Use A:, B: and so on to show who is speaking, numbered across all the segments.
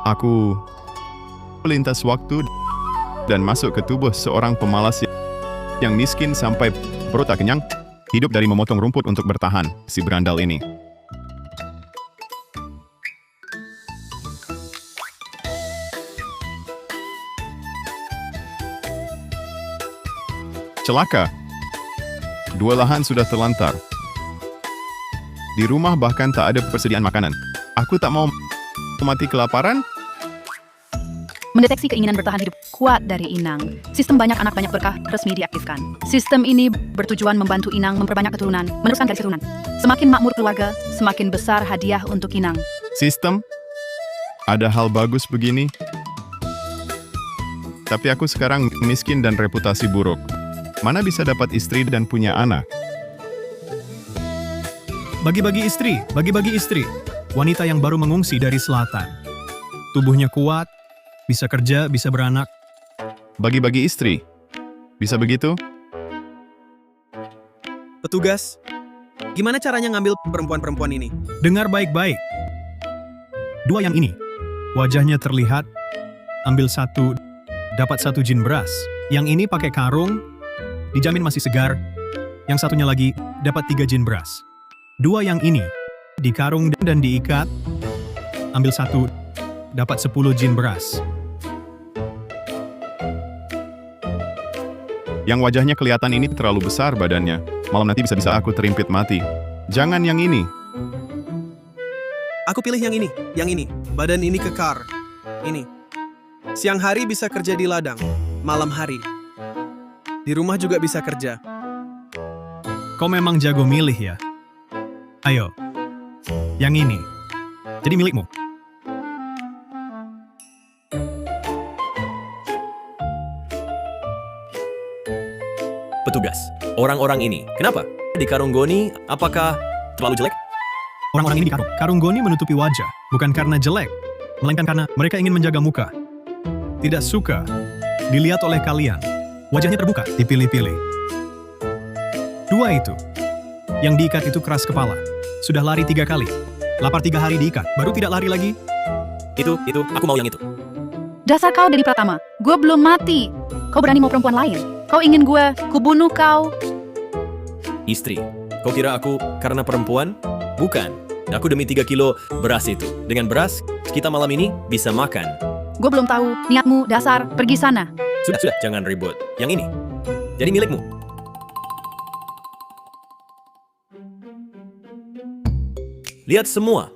A: Aku melintas waktu dan masuk ke tubuh seorang pemalas yang miskin sampai perut tak kenyang, hidup dari memotong rumput untuk bertahan, si berandal ini. Celaka. Dua lahan sudah terlantar. Di rumah bahkan tak ada persediaan makanan. Aku tak mau mati kelaparan.
B: Mendeteksi keinginan bertahan hidup kuat dari inang. Sistem banyak anak banyak berkah resmi diaktifkan. Sistem ini bertujuan membantu inang memperbanyak keturunan, meneruskan garis keturunan. Semakin makmur keluarga, semakin besar hadiah untuk inang.
A: Sistem? Ada hal bagus begini? Tapi aku sekarang miskin dan reputasi buruk. Mana bisa dapat istri dan punya anak?
C: Bagi-bagi istri. Wanita yang baru mengungsi dari selatan. Tubuhnya kuat, bisa kerja, bisa beranak.
A: Bagi-bagi istri? Bisa begitu?
D: Petugas, gimana caranya ngambil perempuan-perempuan ini?
C: Dengar baik-baik. Dua yang ini. Wajahnya terlihat. Ambil satu, dapat satu jin beras. Yang ini pakai karung, dijamin masih segar. Yang satunya lagi, dapat 3 jin beras. Dua yang ini, dikarung dan diikat. Ambil satu, dapat 10 jin beras.
A: Yang wajahnya kelihatan ini terlalu besar badannya. Malam nanti bisa-bisa aku terimpit mati. Jangan yang ini.
D: Aku pilih yang ini. Badan ini kekar. Ini. Siang hari bisa kerja di ladang, malam hari di rumah juga bisa kerja.
C: Kau memang jago milih ya? Ayo, yang ini. Jadi milikmu.
E: Petugas, orang-orang ini, kenapa? Di karung goni, apakah terlalu jelek?
C: Orang-orang ini dikarung. Karung goni menutupi wajah, bukan karena jelek, melainkan karena mereka ingin menjaga muka. Tidak suka dilihat oleh kalian. Wajahnya terbuka, dipilih-pilih. Dua itu. Yang diikat itu keras kepala. Sudah lari 3 kali. Lapar 3 hari diikat, baru tidak lari lagi.
E: Itu, aku mau yang itu.
B: Dasar kau dari Pratama, gue belum mati. Kau berani mau perempuan lain? Kau ingin gue, kubunuh kau.
E: Istri, kau kira aku karena perempuan? Bukan. Aku demi 3 kilo beras itu. Dengan beras, kita malam ini bisa makan.
B: Gue belum tahu niatmu, dasar, pergi sana.
E: Sudah, jangan ribut. Yang ini, jadi milikmu. Lihat semua.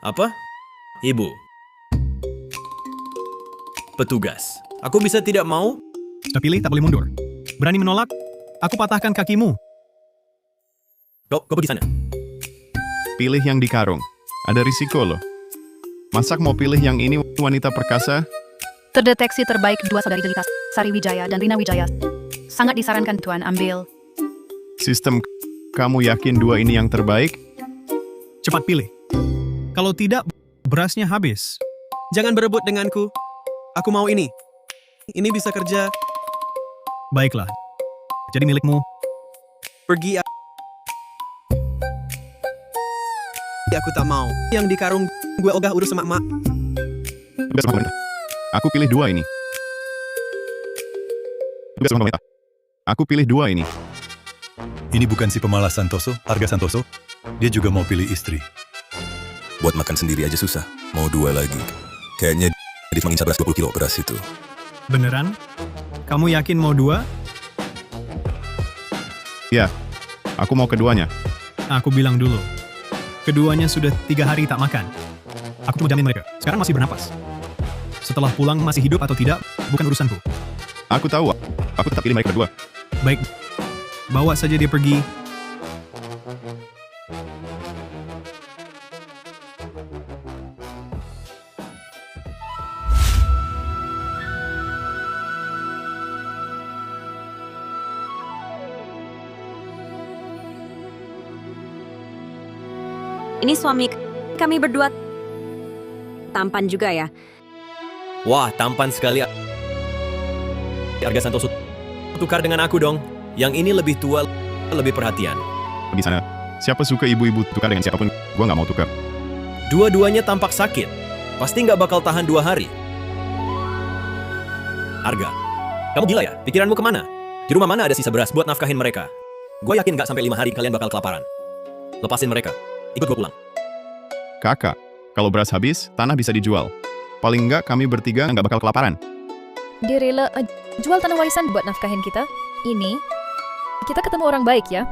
E: Apa? Ibu. Petugas, aku bisa tidak mau?
C: Sudah pilih, tak boleh mundur. Berani menolak? Aku patahkan kakimu.
E: Kau pergi sana.
A: Pilih yang dikarung. Ada risiko loh. Masak mau pilih yang ini wanita perkasa?
B: Terdeteksi terbaik 2 saudari jelita, Sari Wijaya dan Rina Wijaya. Sangat disarankan Tuan ambil.
A: Sistem, kamu yakin 2 ini yang terbaik?
C: Cepat pilih. Kalau tidak, berasnya habis.
D: Jangan berebut denganku. Aku mau ini. Ini bisa kerja.
C: Baiklah. Jadi milikmu.
D: Pergi. Aku tak mau. Yang di karung gue ogah urus sama emak.
A: Tugas sama pemerintah. Aku pilih 2 ini. Tugas sama pemerintah. Aku pilih 2 ini.
F: Ini bukan si pemalas Santoso, Arga Santoso. Dia juga mau pilih istri.
G: Buat makan sendiri aja susah. Mau 2 lagi. Kayaknya dia mengincar beras 20 kilo beras itu.
C: Beneran? Kamu yakin mau 2?
A: Ya, aku mau keduanya.
C: Aku bilang dulu. Keduanya sudah 3 hari tak makan. Aku cuma jamin mereka. Sekarang masih bernapas. Setelah pulang masih hidup atau tidak, bukan urusanku.
A: Aku tahu. Aku tetap pilih mereka berdua.
C: Baik. Bawa saja dia pergi.
H: Ini suami kami berdua. Tampan juga ya.
E: Wah, tampan sekali. Arga Santoso. Tukar dengan aku dong. Yang ini lebih tua, lebih perhatian.
A: Pergi sana. Siapa suka ibu-ibu tukar dengan siapapun, gue nggak mau tukar.
E: Dua-duanya tampak sakit. Pasti nggak bakal tahan 2 hari. Arga, kamu gila ya? Pikiranmu kemana? Di rumah mana ada sisa beras buat nafkahin mereka? Gue yakin nggak sampai 5 hari kalian bakal kelaparan. Lepasin mereka. Ikut gue pulang.
A: Kakak, kalau beras habis, tanah bisa dijual. Paling nggak kami bertiga nggak bakal kelaparan.
I: Dia rela jual tanah warisan buat nafkahin kita. Ini, kita ketemu orang baik ya.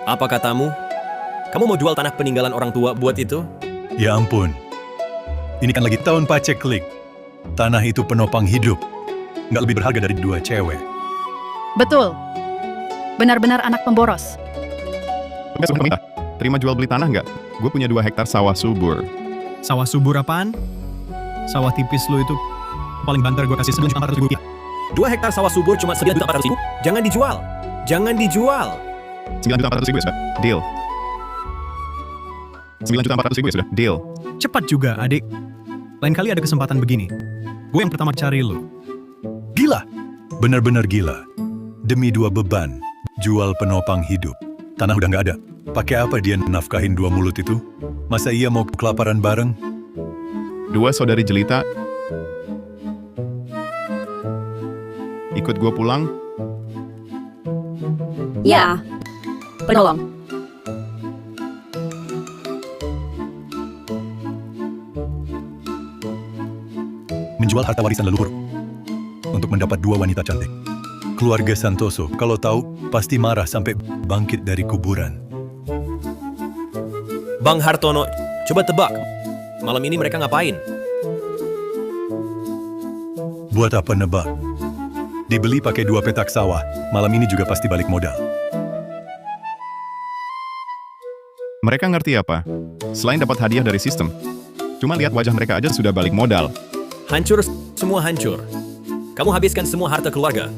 E: Apa katamu? Kamu mau jual tanah peninggalan orang tua buat itu?
F: Ya ampun. Ini kan lagi tahun paceklik. Tanah itu penopang hidup. Nggak lebih berharga dari 2 cewek.
B: Betul. Benar-benar anak pemboros.
A: Enggak suka minta. Terima jual beli tanah nggak? Gue punya 2 hektar sawah subur.
C: Sawah subur apaan? Sawah tipis lo itu paling banter gue kasih 9.400.000 rupiah.
E: 2 hektar sawah subur cuma 9.400.000? Jangan dijual. Jangan dijual.
A: 9.400.000 ya sudah. Deal. 9.400.000 ya sudah. Deal.
C: Cepat juga, adik. Lain kali ada kesempatan begini. Gue yang pertama cari lo.
F: Gila. Benar-benar gila. Demi 2 beban. Jual penopang hidup. Tanah udah nggak ada. Pakai apa dia nafkahin 2 mulut itu? Masa ia mau kelaparan bareng?
A: 2 saudari jelita. Ikut gue pulang.
H: Ya. Penolong.
F: Menjual harta warisan leluhur untuk mendapat 2 wanita cantik. Keluarga Santoso, kalau tahu, pasti marah sampai bangkit dari kuburan.
E: Bang Hartono, coba tebak. Malam ini mereka ngapain?
F: Buat apa nebak? Dibeli pakai 2 petak sawah, malam ini juga pasti balik modal.
A: Mereka ngerti apa? Selain dapat hadiah dari sistem. Cuma lihat wajah mereka aja sudah balik modal.
E: Hancur, semua hancur. Kamu habiskan semua harta keluarga.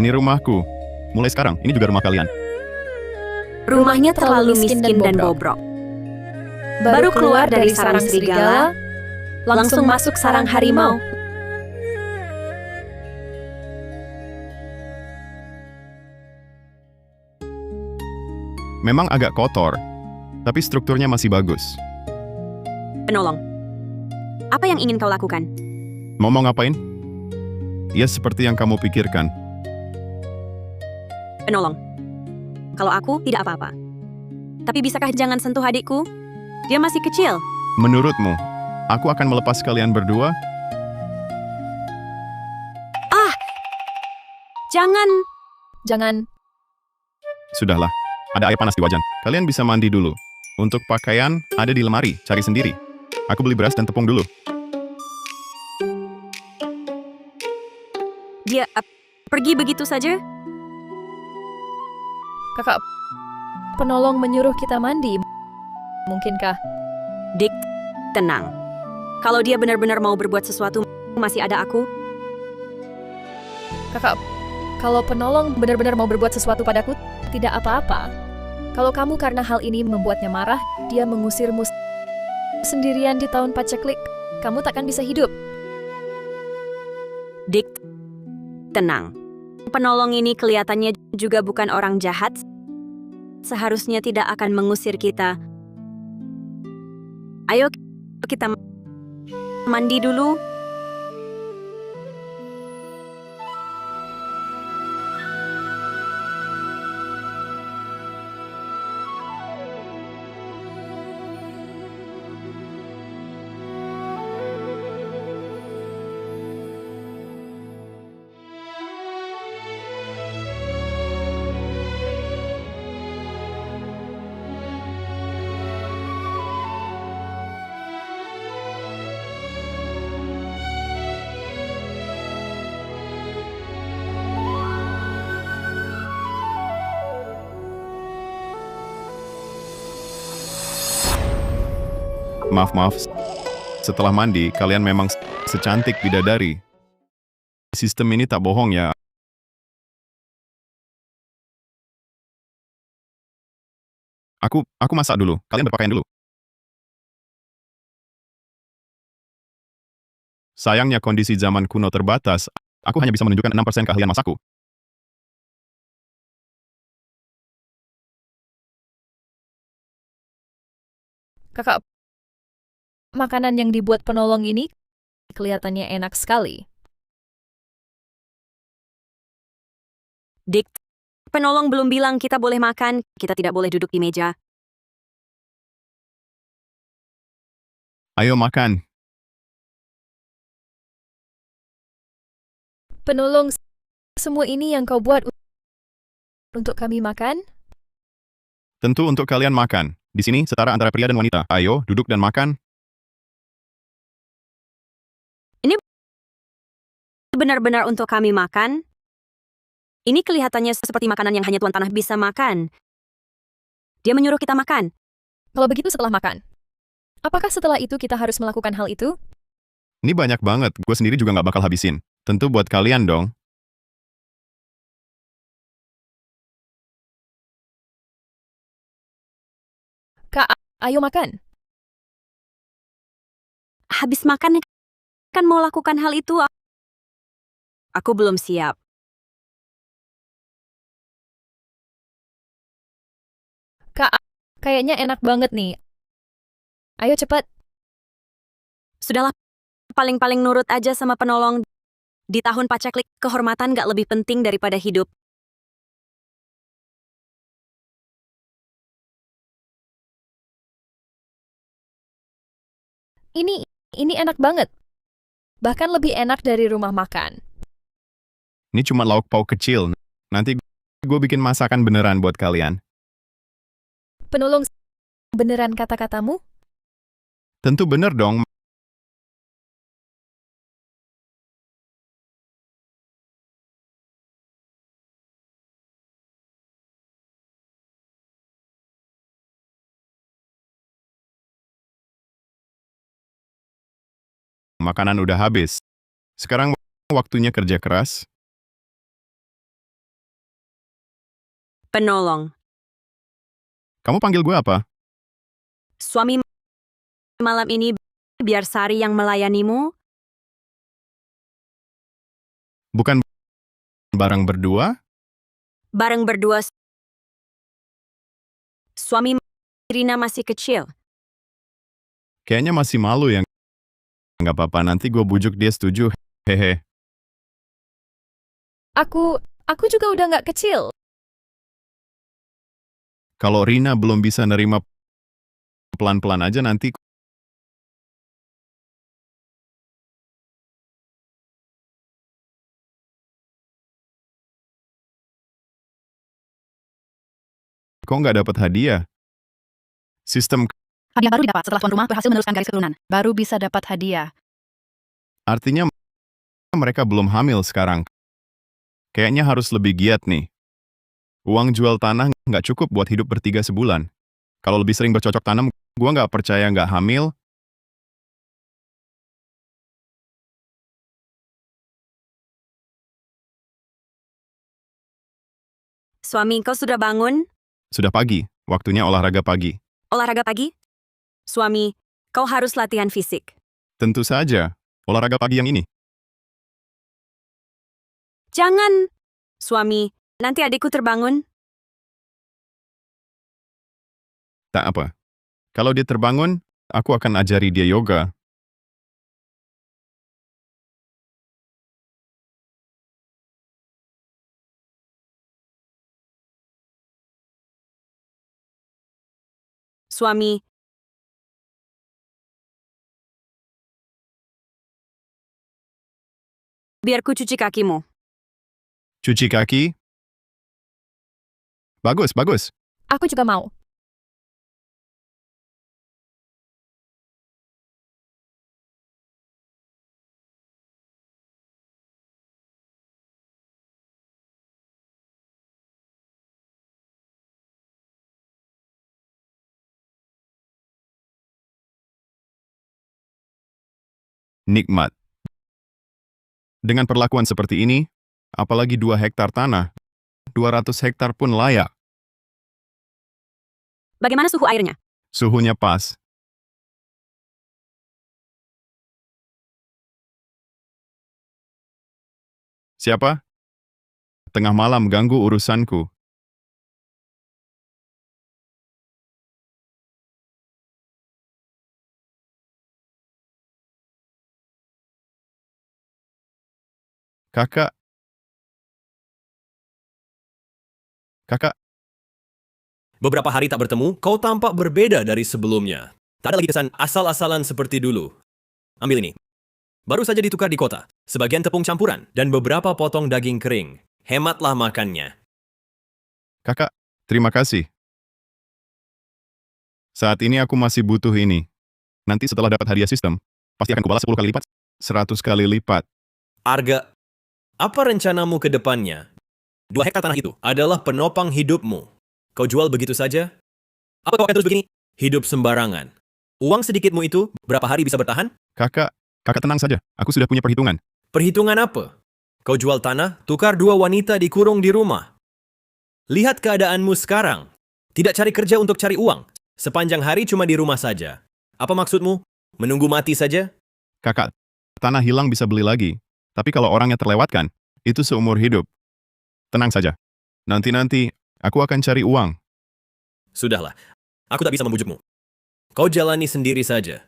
A: Ini rumahku. Mulai sekarang, ini juga rumah kalian.
H: Rumahnya terlalu miskin dan bobrok. Baru keluar dari sarang serigala, langsung masuk sarang harimau.
A: Memang agak kotor, tapi strukturnya masih bagus.
H: Penolong. Apa yang ingin kau lakukan?
A: Mau ngapain? Ya seperti yang kamu pikirkan.
H: Penolong. Kalau aku, tidak apa-apa. Tapi bisakah jangan sentuh adikku? Dia masih kecil.
A: Menurutmu, aku akan melepas kalian berdua?
H: Jangan.
I: Jangan.
A: Sudahlah, ada air panas di wajan. Kalian bisa mandi dulu. Untuk pakaian, ada di lemari, cari sendiri. Aku beli beras dan tepung dulu.
H: Dia pergi begitu saja?
I: Kakak penolong menyuruh kita mandi. Mungkinkah?
H: Dick, tenang. Kalau dia benar-benar mau berbuat sesuatu, masih ada aku.
I: Kakak, kalau penolong benar-benar mau berbuat sesuatu padaku, tidak apa-apa. Kalau kamu karena hal ini membuatnya marah, dia mengusirmu sendirian di tahun paceklik, kamu takkan bisa hidup.
H: Dick, tenang. Penolong ini kelihatannya juga bukan orang jahat. Seharusnya tidak akan mengusir kita. Ayo kita mandi dulu.
A: Maaf. Setelah mandi, kalian memang secantik bidadari. Sistem ini tak bohong ya. Aku masak dulu. Kalian berpakaian dulu. Sayangnya kondisi zaman kuno terbatas, aku hanya bisa menunjukkan 6% keahlian masakku.
I: Kakak, makanan yang dibuat penolong ini kelihatannya enak sekali.
H: Dik, penolong belum bilang kita boleh makan, kita tidak boleh duduk di meja.
A: Ayo makan.
I: Penolong, semua ini yang kau buat untuk kami makan?
A: Tentu untuk kalian makan. Di sini setara antara pria dan wanita. Ayo, duduk dan makan.
H: Benar-benar untuk kami makan? Ini kelihatannya seperti makanan yang hanya Tuan Tanah bisa makan. Dia menyuruh kita makan.
I: Kalau begitu setelah makan. Apakah setelah itu kita harus melakukan hal itu?
A: Ini banyak banget, gue sendiri juga nggak bakal habisin. Tentu buat kalian dong.
I: Kak, ayo makan.
H: Habis makan kan mau lakukan hal itu. Aku belum siap.
I: Kak, kayaknya enak banget nih. Ayo cepat.
H: Sudahlah, paling-paling nurut aja sama penolong. Di tahun paceklik, kehormatan gak lebih penting daripada hidup.
I: Ini enak banget. Bahkan lebih enak dari rumah makan.
A: Ini cuma lauk pauk kecil. Nanti gue bikin masakan beneran buat kalian.
I: Penolong, beneran kata-katamu?
A: Tentu bener dong. Makanan udah habis. Sekarang waktunya kerja keras.
H: Penolong.
A: Kamu panggil gue apa?
H: Suami, malam ini biar Sari yang melayanimu.
A: Bukan bareng berdua?
H: Bareng berdua. Suami Rina masih kecil.
A: Kayaknya masih malu ya. Nggak apa-apa, nanti gue bujuk dia setuju. Hehe.
I: Aku juga udah nggak kecil.
A: Kalau Rina belum bisa nerima, pelan-pelan aja nanti. Kok nggak dapat hadiah? Sistem
B: Hadiah baru didapat setelah tuan rumah berhasil meneruskan garis keturunan. Baru bisa dapat hadiah.
A: artinya mereka belum hamil sekarang. Kayaknya harus lebih giat nih. Uang jual tanah nggak cukup buat hidup bertiga sebulan. Kalau lebih sering bercocok tanam, gua nggak percaya nggak hamil.
H: Suami, kau sudah bangun?
A: Sudah pagi, waktunya olahraga pagi.
H: Olahraga pagi? Suami, kau harus latihan fisik.
A: Tentu saja, olahraga pagi yang ini.
H: Jangan. Suami, nanti adikku terbangun.
A: Tak apa. Kalau dia terbangun, aku akan ajari dia yoga.
H: Suami, biar ku cuci kakimu.
A: Cuci kaki. Bagus, bagus.
I: Aku juga mau.
A: Nikmat. Dengan perlakuan seperti ini, apalagi 2 hektar tanah, 200 hektar pun layak.
H: Bagaimana suhu airnya?
A: Suhunya pas. Siapa? Tengah malam ganggu urusanku. Kakak, kakak,
E: Beberapa hari tak bertemu, kau tampak berbeda dari sebelumnya. Tak ada lagi kesan asal-asalan seperti dulu. Ambil ini. Baru saja ditukar di kota. Sebagian tepung campuran dan beberapa potong daging kering. Hematlah makannya.
A: kakak, terima kasih. Saat ini aku masih butuh ini. Nanti setelah dapat hadiah sistem, pasti akan kubalas 10 kali lipat, 100 kali lipat.
E: Arga, apa rencanamu ke depannya? 2 hektar tanah itu adalah penopang hidupmu. Kau jual begitu saja? Apa kau akan terus begini? Hidup sembarangan. Uang sedikitmu itu berapa hari bisa bertahan?
A: Kakak tenang saja, aku sudah punya perhitungan.
E: Perhitungan apa? Kau jual tanah, tukar 2 wanita dikurung di rumah. Lihat keadaanmu sekarang. Tidak cari kerja untuk cari uang. Sepanjang hari cuma di rumah saja. Apa maksudmu? Menunggu mati saja?
A: Kakak, tanah hilang bisa beli lagi. Tapi kalau orangnya terlewatkan, itu seumur hidup. Tenang saja. Nanti-nanti, aku akan cari uang.
E: Sudahlah, aku tak bisa membujukmu. Kau jalani sendiri saja.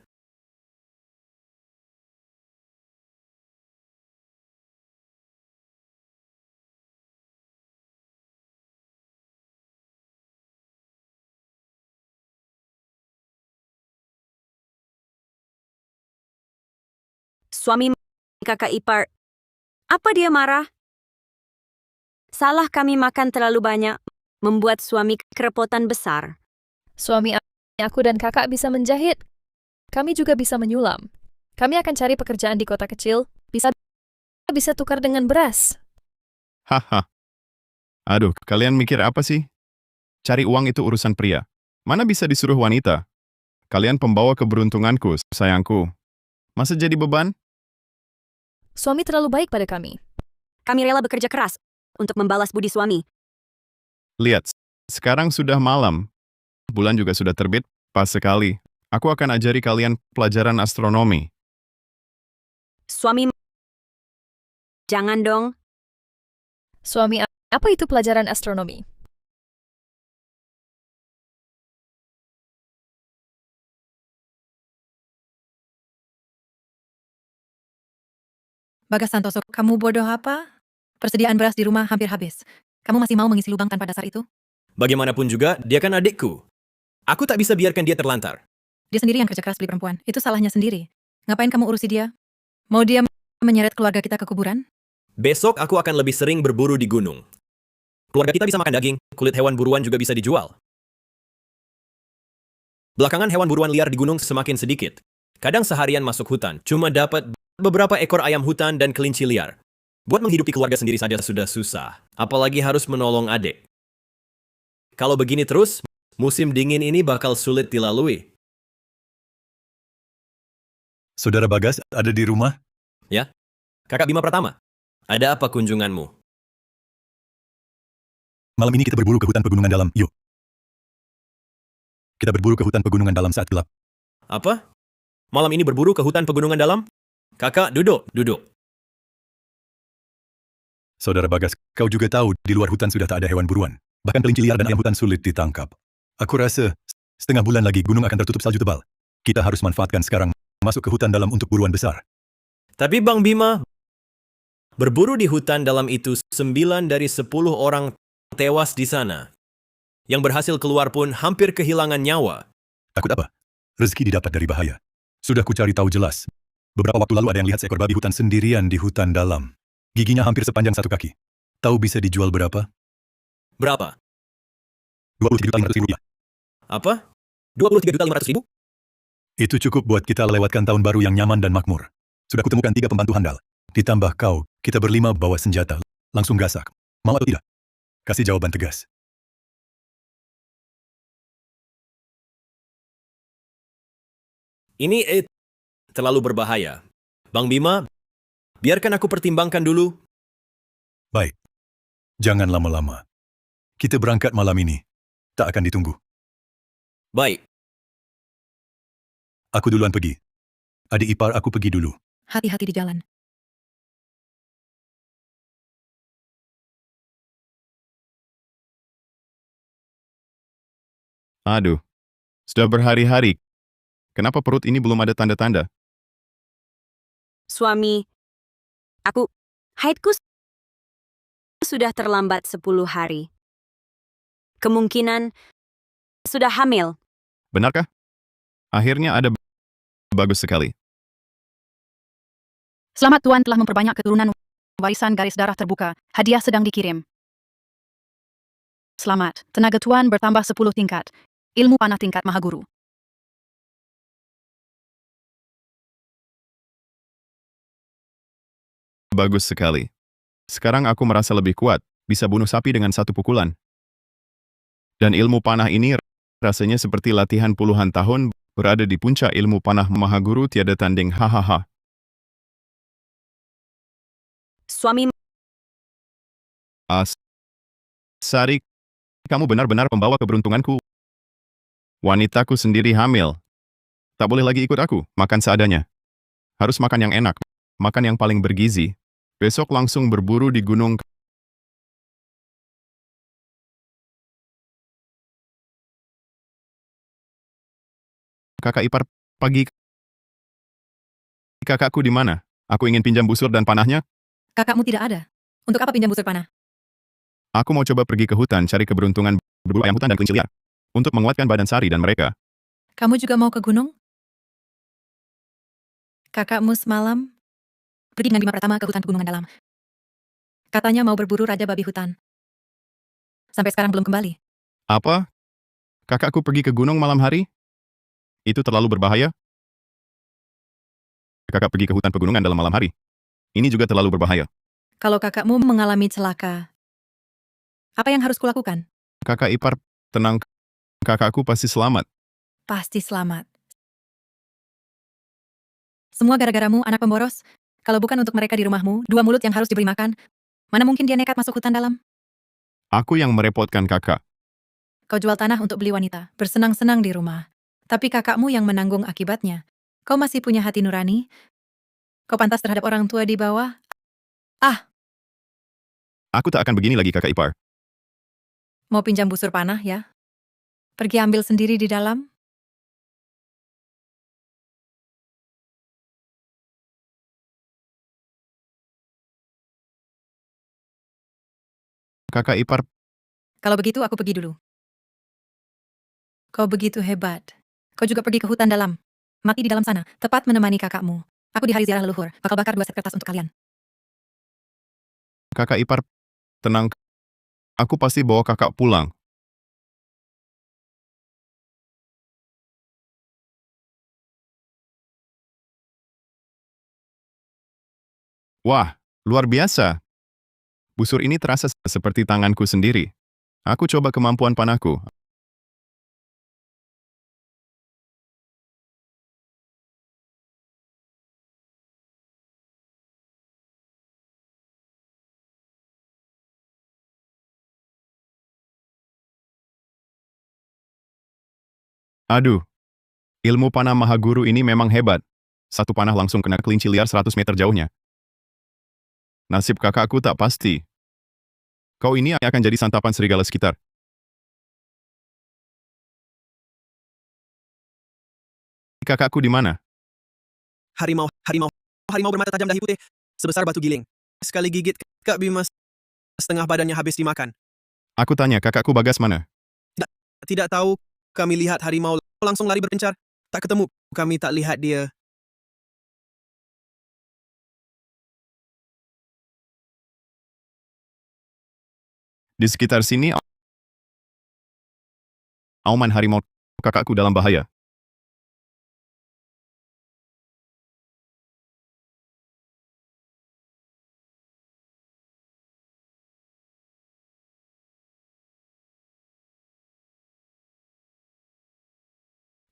H: Suami kakak ipar, apa dia marah? Salah kami makan terlalu banyak, membuat suami kerepotan besar.
I: Suami aku dan kakak bisa menjahit. Kami juga bisa menyulam. Kami akan cari pekerjaan di kota kecil, bisa tukar dengan beras.
A: Haha. Aduh, kalian mikir apa sih? Cari uang itu urusan pria. Mana bisa disuruh wanita? Kalian pembawa keberuntunganku, sayangku. Masa jadi beban?
I: Suami terlalu baik pada kami.
H: Kami rela bekerja keras untuk membalas budi suami.
A: Lihat, sekarang sudah malam. Bulan juga sudah terbit, pas sekali. Aku akan ajari kalian pelajaran astronomi.
H: Suami, jangan dong.
I: Suami, apa itu pelajaran astronomi?
B: Bagas Santoso, kamu bodoh apa? Persediaan beras di rumah hampir habis. Kamu masih mau mengisi lubang tanpa dasar itu?
E: Bagaimanapun juga, dia kan adikku. Aku tak bisa biarkan dia terlantar.
B: Dia sendiri yang kerja keras beli perempuan. Itu salahnya sendiri. Ngapain kamu urusi dia? Mau dia menyeret keluarga kita ke kuburan?
E: Besok aku akan lebih sering berburu di gunung. Keluarga kita bisa makan daging, kulit hewan buruan juga bisa dijual. Belakangan hewan buruan liar di gunung semakin sedikit. Kadang seharian masuk hutan, cuma dapat beberapa ekor ayam hutan dan kelinci liar. Buat menghidupi keluarga sendiri saja sudah susah, apalagi harus menolong adik. Kalau begini terus, musim dingin ini bakal sulit dilalui.
F: Saudara Bagas ada di rumah?
E: Ya, Kakak Bima Pratama, ada apa kunjunganmu?
F: Malam ini kita berburu ke hutan pegunungan dalam, yuk. Kita berburu ke hutan pegunungan dalam saat gelap.
E: Apa? Malam ini berburu ke hutan pegunungan dalam? Kakak, duduk.
F: Saudara Bagas, kau juga tahu di luar hutan sudah tak ada hewan buruan. Bahkan kelinci liar dan ayam hutan sulit ditangkap. Aku rasa setengah bulan lagi gunung akan tertutup salju tebal. Kita harus manfaatkan sekarang masuk ke hutan dalam untuk buruan besar.
E: Tapi Bang Bima, berburu di hutan dalam itu 9 dari 10 orang tewas di sana. Yang berhasil keluar pun hampir kehilangan nyawa.
F: Takut apa? Rezeki didapat dari bahaya. Sudah ku cari tahu jelas. Beberapa waktu lalu ada yang lihat seekor babi hutan sendirian di hutan dalam. Giginya hampir sepanjang 1 kaki. Tahu bisa dijual berapa?
E: Berapa?
F: 23.500.000 rupiah.
E: Apa? 23.500.000?
F: Itu cukup buat kita lewatkan tahun baru yang nyaman dan makmur. Sudah kutemukan 3 pembantu handal. Ditambah kau, kita berlima bawa senjata. Langsung gasak. Mau atau tidak? Kasih jawaban tegas.
E: Ini terlalu berbahaya. Bang Bima, biarkan aku pertimbangkan dulu.
F: Baik. Jangan lama-lama. Kita berangkat malam ini. Tak akan ditunggu.
E: Baik.
F: Aku duluan pergi. Adik ipar aku pergi dulu.
B: Hati-hati di jalan.
A: Aduh, sudah berhari-hari. Kenapa perut ini belum ada tanda-tanda?
H: Suami, aku, haidku sudah terlambat 10 hari. Kemungkinan sudah hamil.
A: Benarkah? Akhirnya ada bagus sekali.
B: Selamat Tuan telah memperbanyak keturunan warisan garis darah terbuka. Hadiah sedang dikirim. Selamat, tenaga Tuan bertambah 10 tingkat. Ilmu panah tingkat Mahaguru.
A: Bagus sekali. Sekarang aku merasa lebih kuat, bisa bunuh sapi dengan satu pukulan. Dan ilmu panah ini rasanya seperti latihan puluhan tahun berada di puncak ilmu panah Mahaguru tiada tanding, hahaha.
H: Suami,
A: Sari, kamu benar-benar pembawa keberuntunganku. Wanitaku sendiri hamil. Tak boleh lagi ikut aku, makan seadanya. Harus makan yang enak, makan yang paling bergizi. Besok langsung berburu di gunung. Kakak ipar, pagi. Kakakku di mana? Aku ingin pinjam busur dan panahnya.
B: Kakakmu tidak ada. Untuk apa pinjam busur panah?
A: Aku mau coba pergi ke hutan cari keberuntungan berburu ayam hutan dan kelinci liar. Untuk menguatkan badan Sari dan mereka.
B: Kamu juga mau ke gunung? Kakakmu semalam pergi dengan Bima Pratama ke hutan pegunungan dalam. Katanya mau berburu raja babi hutan. Sampai sekarang belum kembali.
A: Apa? Kakakku pergi ke gunung malam hari? Itu terlalu berbahaya? Kakak pergi ke hutan pegunungan dalam malam hari. Ini juga terlalu berbahaya.
B: Kalau kakakmu mengalami celaka, apa yang harus kulakukan?
A: Kakak ipar, tenang. Kakakku pasti selamat.
B: Pasti selamat. Semua gara-garamu, anak pemboros. Kalau bukan untuk mereka di rumahmu, dua mulut yang harus diberi makan, mana mungkin dia nekat masuk hutan dalam?
A: Aku yang merepotkan kakak.
B: Kau jual tanah untuk beli wanita, bersenang-senang di rumah. Tapi kakakmu yang menanggung akibatnya. Kau masih punya hati nurani? Kau pantas terhadap orang tua di bawah?
A: Aku tak akan begini lagi kakak ipar.
B: Mau pinjam busur panah ya? Pergi ambil sendiri di dalam?
A: Kakak ipar,
B: Kalau begitu aku pergi dulu. Kau begitu hebat. Kau juga pergi ke hutan dalam. Mati di dalam sana, tepat menemani kakakmu. Aku di hari ziarah leluhur, bakal bakar 2 set kertas untuk kalian.
A: kakak ipar, tenang. Aku pasti bawa kakak pulang. Wah, luar biasa. Busur ini terasa seperti tanganku sendiri. Aku coba kemampuan panahku. Aduh, ilmu panah Mahaguru ini memang hebat. Satu panah langsung kena kelinci liar 100 meter jauhnya. Nasib kakakku tak pasti. Kau ini akan jadi santapan serigala sekitar. Kakakku di mana?
D: Harimau bermata tajam dahi putih, sebesar batu giling. Sekali gigit, Kak Bima setengah badannya habis dimakan.
A: Aku tanya, kakakku Bagas mana?
D: Tidak tahu, kami lihat harimau langsung lari berpencar. Tak ketemu, kami tak lihat dia.
A: Di sekitar sini, auman harimau kakakku dalam bahaya.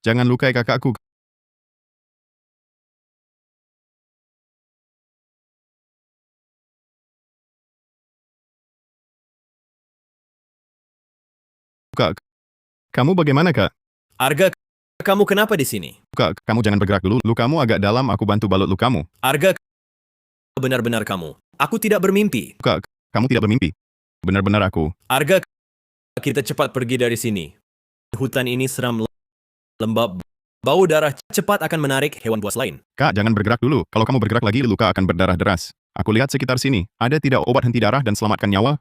A: Jangan lukai kakakku. Kak, kamu bagaimana, Kak?
E: Arga, kamu kenapa di sini?
A: Kak, kamu jangan bergerak dulu. Lukamu agak dalam, aku bantu balut lukamu.
E: Arga, benar-benar kamu. Aku tidak bermimpi.
A: Kak, kamu tidak bermimpi. Benar-benar aku.
E: Arga, kita cepat pergi dari sini. hutan ini seram, lembab, bau darah cepat akan menarik hewan buas lain.
A: Kak, jangan bergerak dulu. Kalau kamu bergerak lagi, luka akan berdarah deras. Aku lihat sekitar sini. Ada tidak obat henti darah dan selamatkan nyawa?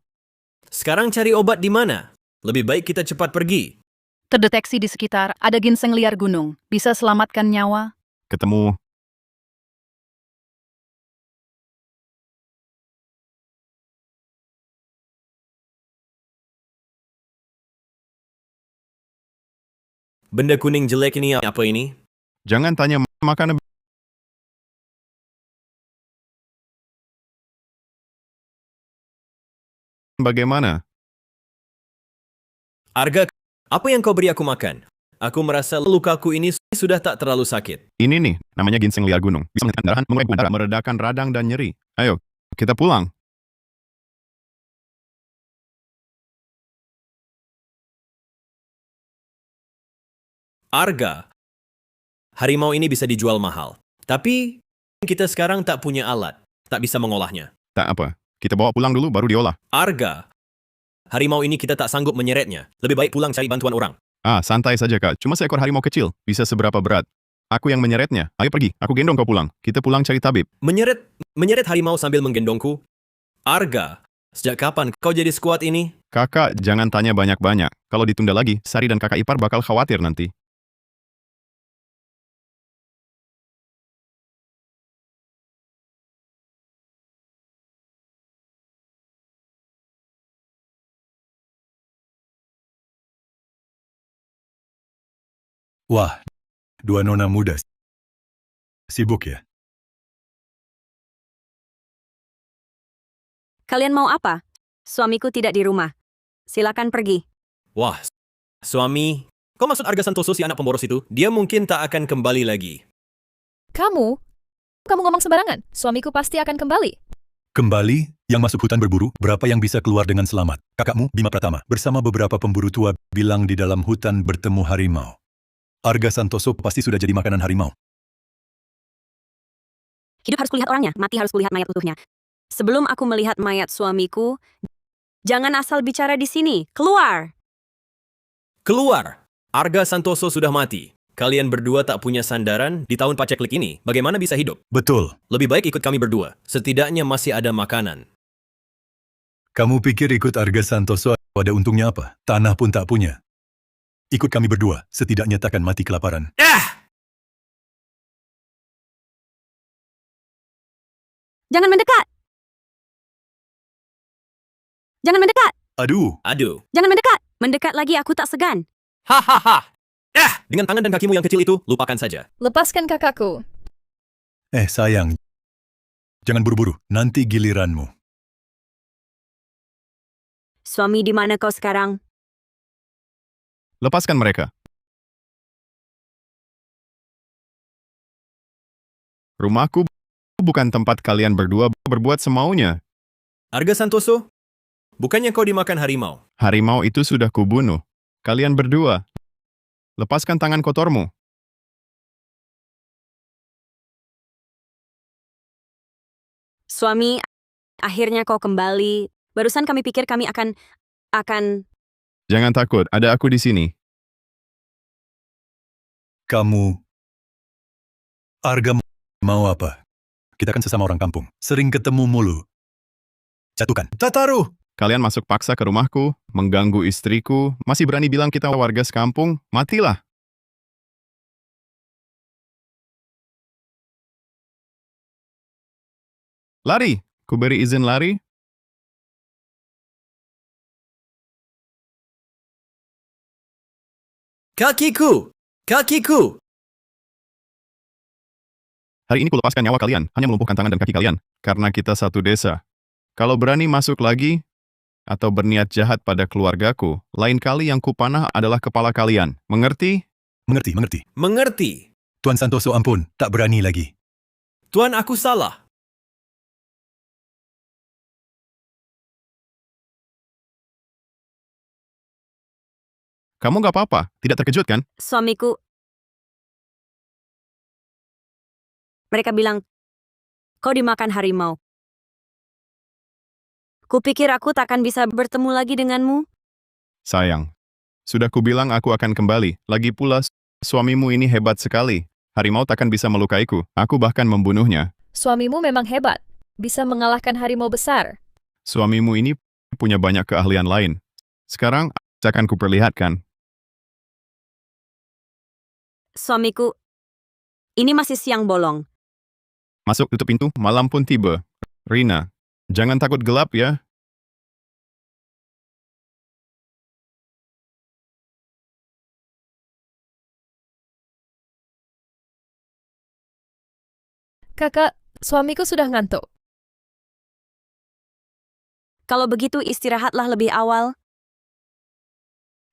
E: Sekarang cari obat di mana? Lebih baik kita cepat pergi.
B: Terdeteksi di sekitar ada ginseng liar gunung. Bisa selamatkan nyawa?
A: Ketemu.
E: Benda kuning jelek ini apa ini?
A: Jangan tanya makanan. Bagaimana?
E: Arga, apa yang kau beri aku makan? Aku merasa lukaku ini sudah tak terlalu sakit.
A: Ini nih, namanya ginseng liar gunung. Bisa menghentikan darah, mengurai darah, meredakan radang dan nyeri. Ayo, kita pulang.
E: Arga, harimau ini bisa dijual mahal. Tapi kita sekarang tak punya alat, tak bisa mengolahnya.
A: Tak apa, kita bawa pulang dulu baru diolah.
E: Arga, harimau ini kita tak sanggup menyeretnya. Lebih baik pulang cari bantuan orang.
A: Ah, santai saja kak, cuma seekor harimau kecil, bisa seberapa berat. Aku yang menyeretnya. Ayo pergi, aku gendong kau pulang. Kita pulang cari tabib.
E: Menyeret harimau sambil menggendongku? Arga, sejak kapan kau jadi sekuat ini?
A: Kakak, jangan tanya banyak-banyak. Kalau ditunda lagi, Sari dan kakak ipar bakal khawatir nanti.
F: Wah, dua nona muda. Sibuk ya?
H: Kalian mau apa? Suamiku tidak di rumah. Silakan pergi.
E: Wah, suami, kau maksud Arga Santoso si anak pemboros itu? Dia mungkin tak akan kembali lagi.
I: Kamu? Kamu ngomong sembarangan. Suamiku pasti akan kembali.
F: Kembali, yang masuk hutan berburu, berapa yang bisa keluar dengan selamat? Kakakmu, Bima Pratama, bersama beberapa pemburu tua, bilang di dalam hutan bertemu harimau. Arga Santoso pasti sudah jadi makanan harimau.
H: Hidup harus kulihat orangnya, mati harus kulihat mayat utuhnya. Sebelum aku melihat mayat suamiku, jangan asal bicara di sini. Keluar!
E: Keluar! Arga Santoso sudah mati. Kalian berdua tak punya sandaran di tahun paceklik ini. Bagaimana bisa hidup?
F: Betul.
E: Lebih baik ikut kami berdua. Setidaknya masih ada makanan.
F: Kamu pikir ikut Arga Santoso ada untungnya apa? Tanah pun tak punya. Ikut kami berdua, setidaknya takkan mati kelaparan.
H: Jangan mendekat! Jangan mendekat!
F: Aduh,
E: Aduh.
H: Jangan mendekat! Mendekat lagi aku tak segan.
E: Hahaha. Dengan tangan dan kakimu yang kecil itu, lupakan saja.
I: Lepaskan kakakku.
F: sayang. Jangan buru-buru, nanti giliranmu.
H: Suami, di mana kau sekarang?
A: Lepaskan mereka. Rumahku bukan tempat kalian berdua berbuat semaunya.
E: Arga Santoso, bukannya kau dimakan harimau?
A: Harimau itu sudah kubunuh. Kalian berdua, lepaskan tangan kotormu.
H: Suami, akhirnya kau kembali. Barusan kami pikir kami akan...
A: Jangan takut, ada aku di sini.
F: Kamu... Arga mau apa? Kita kan sesama orang kampung. Sering ketemu mulu. Jatuhkan. Tataru!
A: Kalian masuk paksa ke rumahku, mengganggu istriku, masih berani bilang kita warga sekampung? Matilah! Lari! Ku beri izin lari?
E: Kakiku! Kakiku!
A: Hari ini kulepaskan nyawa kalian, hanya melumpuhkan tangan dan kaki kalian, karena kita satu desa. Kalau berani masuk lagi, atau berniat jahat pada keluargaku, lain kali yang kupanah adalah kepala kalian. Mengerti?
F: Mengerti, mengerti.
E: Mengerti.
F: Tuan Santoso ampun, tak berani lagi.
E: Tuan, aku salah.
A: Kamu gak apa-apa, tidak terkejut kan?
H: Suamiku... Mereka bilang, kau dimakan harimau. Kupikir aku takkan bisa bertemu lagi denganmu.
A: Sayang, Sudah kubilang aku akan kembali. Lagi pula, suamimu ini hebat sekali. Harimau takkan bisa melukaiku. Aku bahkan membunuhnya.
I: Suamimu memang hebat, bisa mengalahkan harimau besar.
A: Suamimu ini punya banyak keahlian lain. Sekarang, akan kuperlihatkan.
H: Suamiku, ini masih siang bolong.
A: Masuk tutup pintu, malam pun tiba. Rina, jangan takut gelap ya.
I: Kakak, suamiku sudah ngantuk.
H: Kalau begitu istirahatlah lebih awal.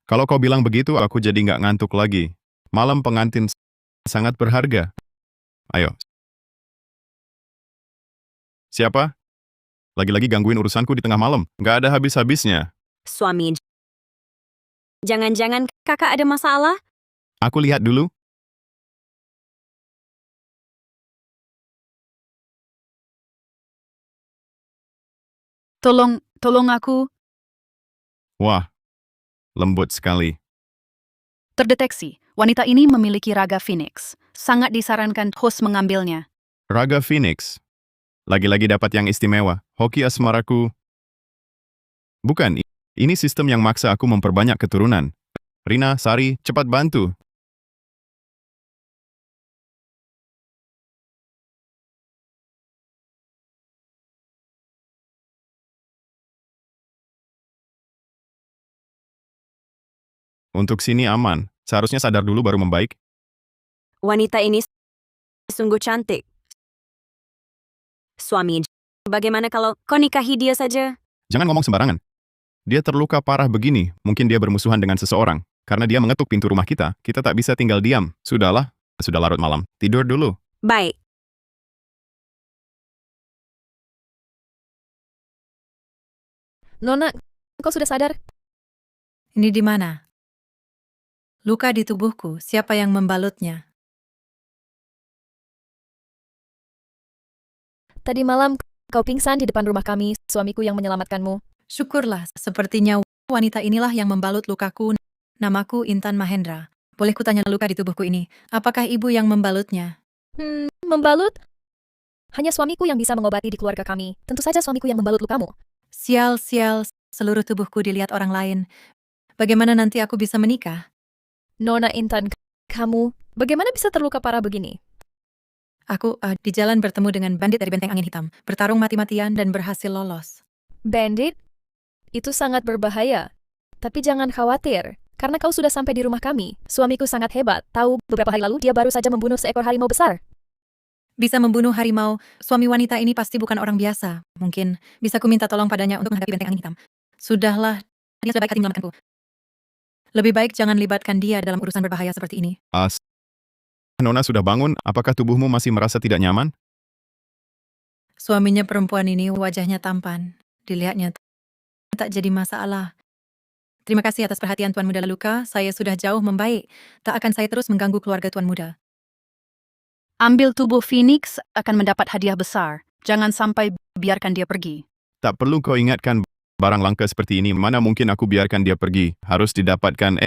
A: Kalau kau bilang begitu, aku jadi nggak ngantuk lagi. Malam pengantin sangat berharga. Ayo. Siapa? Lagi-lagi gangguin urusanku di tengah malam. Nggak ada habis-habisnya.
H: Suami, jangan-jangan kakak ada masalah?
A: Aku lihat dulu.
B: Tolong aku.
A: Wah, lembut sekali.
B: Terdeteksi, wanita ini memiliki raga Phoenix. Sangat disarankan host mengambilnya.
A: Raga Phoenix. Lagi-lagi dapat yang istimewa. Hoki asmaraku. Bukan, ini sistem yang maksa aku memperbanyak keturunan. Rina, Sari, cepat bantu. Untuk sini aman. Seharusnya sadar dulu baru membaik.
H: Wanita ini sungguh cantik. Suami, bagaimana kalau kau nikahi dia saja?
A: Jangan ngomong sembarangan. Dia terluka parah begini, mungkin dia bermusuhan dengan seseorang. Karena dia mengetuk pintu rumah kita tak bisa tinggal diam. Sudahlah, sudah larut malam. Tidur dulu.
H: Baik.
I: Nona, kau sudah sadar?
J: Ini di mana? Luka di tubuhku, siapa yang membalutnya?
I: Tadi malam kau pingsan di depan rumah kami, suamiku yang menyelamatkanmu.
J: Syukurlah, sepertinya wanita inilah yang membalut lukaku. Namaku Intan Mahendra. Boleh kutanya luka di tubuhku ini? Apakah ibu yang membalutnya?
I: Membalut? Hanya suamiku yang bisa mengobati di keluarga kami. Tentu saja suamiku yang membalut lukamu.
J: Sial, seluruh tubuhku dilihat orang lain. Bagaimana nanti aku bisa menikah?
I: Nona Intan, kamu bagaimana bisa terluka parah begini?
J: Aku di jalan bertemu dengan bandit dari Benteng Angin Hitam, bertarung mati-matian dan berhasil lolos.
I: Bandit? Itu sangat berbahaya. Tapi jangan khawatir, karena kau sudah sampai di rumah kami. Suamiku sangat hebat. Tahu, beberapa hari lalu dia baru saja membunuh seekor harimau besar.
J: Bisa membunuh harimau, suami wanita ini pasti bukan orang biasa. Mungkin bisa ku minta tolong padanya untuk menghadapi Benteng Angin Hitam. Sudahlah, dia sudah baik hati menyelamatkanku. Lebih baik jangan libatkan dia dalam urusan berbahaya seperti ini.
A: Nona sudah bangun, apakah tubuhmu masih merasa tidak nyaman?
J: Suaminya perempuan ini wajahnya tampan. Dilihatnya tak jadi masalah. Terima kasih atas perhatian Tuan Muda Leluka, saya sudah jauh membaik. Tak akan saya terus mengganggu keluarga Tuan Muda.
B: Ambil tubuh Phoenix akan mendapat hadiah besar. Jangan sampai biarkan dia pergi.
A: Tak perlu kau ingatkan barang langka seperti ini. Mana mungkin aku biarkan dia pergi. Harus didapatkan.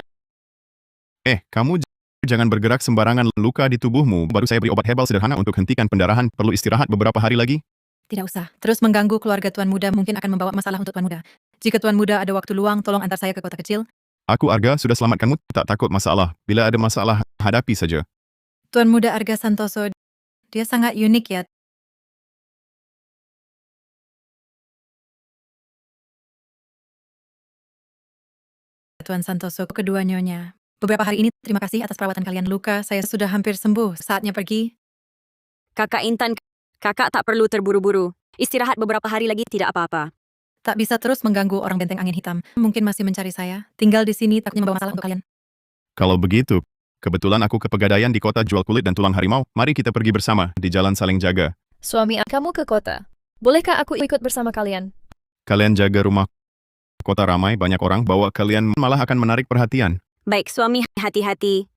A: Kamu jangan bergerak sembarangan. Luka di tubuhmu. Baru saya beri obat herbal sederhana untuk hentikan pendarahan. Perlu istirahat beberapa hari lagi?
J: Tidak usah. Terus mengganggu keluarga Tuan Muda mungkin akan membawa masalah untuk Tuan Muda. Jika Tuan Muda ada waktu luang, tolong antar saya ke kota kecil.
A: Aku Arga sudah selamatkanmu. Tak takut masalah. Bila ada masalah, hadapi saja.
J: Tuan Muda Arga Santoso, dia sangat unik ya. Tuan Santoso, kedua nyonya. Beberapa hari ini, terima kasih atas perawatan kalian. Luka, saya sudah hampir sembuh. Saatnya pergi.
H: Kakak Intan, kakak tak perlu terburu-buru. Istirahat beberapa hari lagi tidak apa-apa.
J: Tak bisa terus mengganggu orang Benteng Angin Hitam. Mungkin masih mencari saya. Tinggal di sini takutnya membawa masalah untuk kalian.
A: Kalau begitu, kebetulan aku ke Pegadaian di kota jual kulit dan tulang harimau. Mari kita pergi bersama, di jalan saling jaga.
I: Suami kamu ke kota. Bolehkah aku ikut bersama kalian?
A: Kalian jaga rumah. Kota ramai, banyak orang, bawa kalian malah akan menarik perhatian.
H: Baik suami, hati-hati.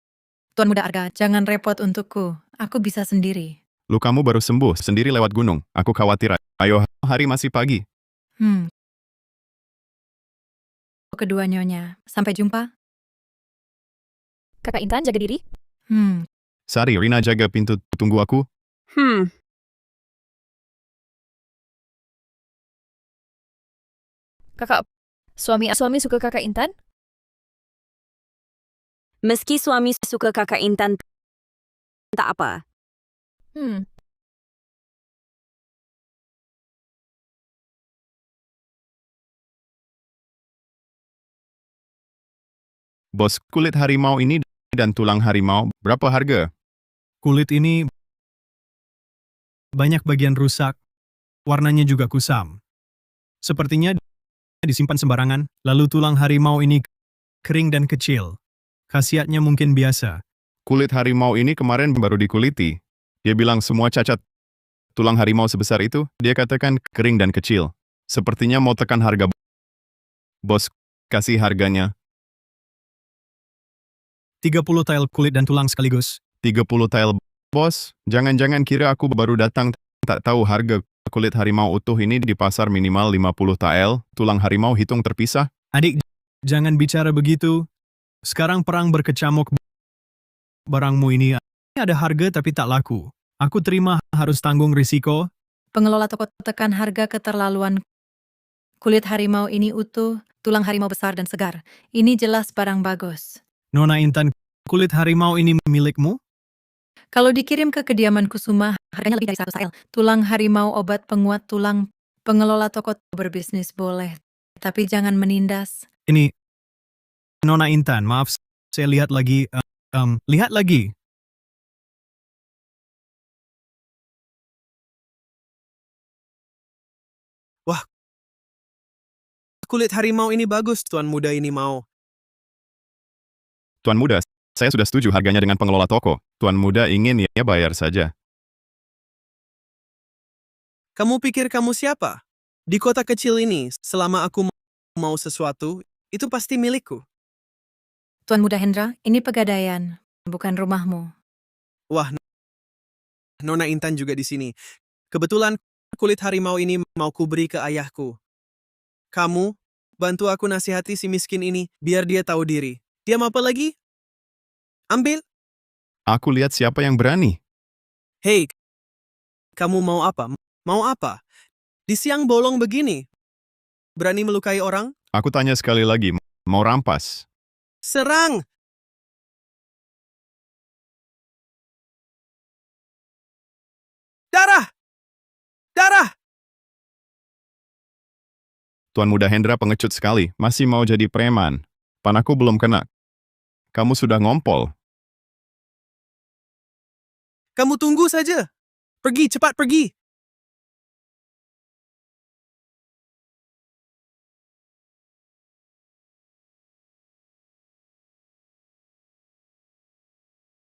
J: Tuan Muda Arga, jangan repot untukku. Aku bisa sendiri.
A: Lukamu baru sembuh, sendiri lewat gunung. Aku khawatir. Ayo, hari masih pagi.
J: Kedua nyonya. Sampai jumpa.
I: Kakak Intan, jaga diri.
A: Sari, Rina jaga pintu, tunggu aku.
I: Kakak, suami suka Kakak Intan?
H: Meski suami suka Kakak Intan, tak apa.
A: Bos, kulit harimau ini dan tulang harimau, berapa harga?
C: Kulit ini banyak bagian rusak, warnanya juga kusam. Sepertinya disimpan sembarangan, lalu tulang harimau ini kering dan kecil. Khasiatnya mungkin biasa.
A: Kulit harimau ini kemarin baru dikuliti. Dia bilang semua cacat. Tulang harimau sebesar itu, dia katakan kering dan kecil. Sepertinya mau tekan harga. Bos, kasih harganya.
C: 30 tile kulit dan tulang sekaligus.
A: 30 tile. Bos, jangan-jangan kira aku baru datang, tak tahu harga kulit harimau utuh ini di pasar minimal 50 tile, tulang harimau hitung terpisah.
C: Adik, jangan bicara begitu. Sekarang perang berkecamuk. Barangmu ini ada harga tapi tak laku. Aku terima harus tanggung risiko.
J: Pengelola toko tekan harga keterlaluan. Kulit harimau ini utuh, tulang harimau besar dan segar. Ini jelas barang bagus.
C: Nona Intan, kulit harimau ini milikmu?
J: Kalau dikirim ke kediaman Kusuma, harganya lebih dari 100 TL. Tulang harimau obat penguat tulang. Pengelola toko berbisnis boleh, tapi jangan menindas.
C: Ini, Nona Intan, maaf, saya lihat lagi. Lihat lagi.
D: Wah, kulit harimau ini bagus, tuan muda ini mau.
A: Tuan muda, saya sudah setuju harganya dengan pengelola toko. Tuan muda ingin ya bayar saja.
D: Kamu pikir kamu siapa? Di kota kecil ini, selama aku mau sesuatu, itu pasti milikku.
J: Tuan Muda Hendra, ini pegadaian, bukan rumahmu.
D: Wah, Nona Intan juga di sini. Kebetulan kulit harimau ini mau kuberi ke ayahku. Kamu, bantu aku nasihati si miskin ini, biar dia tahu diri. Diam apa lagi? Ambil.
A: Aku lihat siapa yang berani.
D: Hei, kamu mau apa? Mau apa? Di siang bolong begini. Berani melukai orang?
A: Aku tanya sekali lagi, mau rampas?
D: Serang! Darah! Darah!
A: Tuan Muda Hendra pengecut sekali, masih mau jadi preman. Panahku belum kena. Kamu sudah ngompol.
D: Kamu tunggu saja. Pergi, cepat pergi.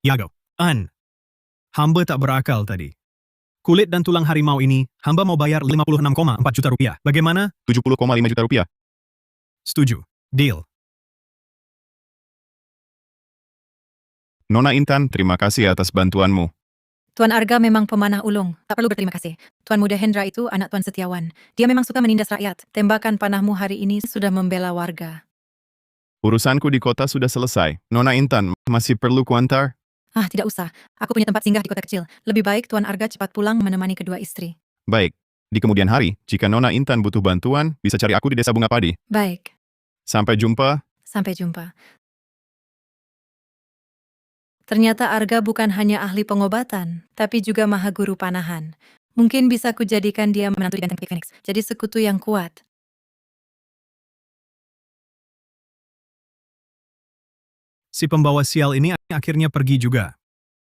C: Yago, hamba tak berakal tadi. Kulit dan tulang harimau ini, hamba mau bayar 56,4 juta rupiah. Bagaimana?
A: 70,5 juta rupiah.
C: Setuju. Deal.
A: Nona Intan, terima kasih atas bantuanmu.
J: Tuan Arga memang pemanah ulung, tak perlu berterima kasih. Tuan Muda Hendra itu anak Tuan Setiawan. Dia memang suka menindas rakyat. Tembakan panahmu hari ini sudah membela warga.
A: Urusanku di kota sudah selesai. Nona Intan, masih perlu kuantar?
J: Tidak usah. Aku punya tempat singgah di kota kecil. Lebih baik Tuan Arga cepat pulang menemani kedua istri.
A: Baik. Di kemudian hari, jika Nona Intan butuh bantuan, bisa cari aku di Desa Bunga Padi.
J: Baik.
A: Sampai jumpa.
J: Sampai jumpa. Ternyata Arga bukan hanya ahli pengobatan, tapi juga maha guru panahan. Mungkin bisa kujadikan dia menantu di Benteng Phoenix, jadi sekutu yang kuat.
C: Si pembawa sial ini akhirnya pergi juga.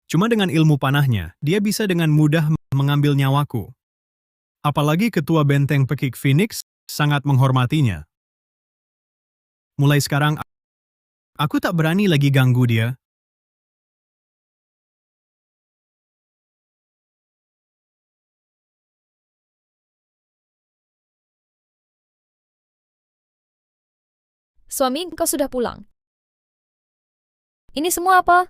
C: Cuma dengan ilmu panahnya, dia bisa dengan mudah mengambil nyawaku. Apalagi ketua benteng Pekik Phoenix sangat menghormatinya. Mulai sekarang, aku tak berani lagi ganggu dia.
I: Suami, kau sudah pulang. Ini semua apa?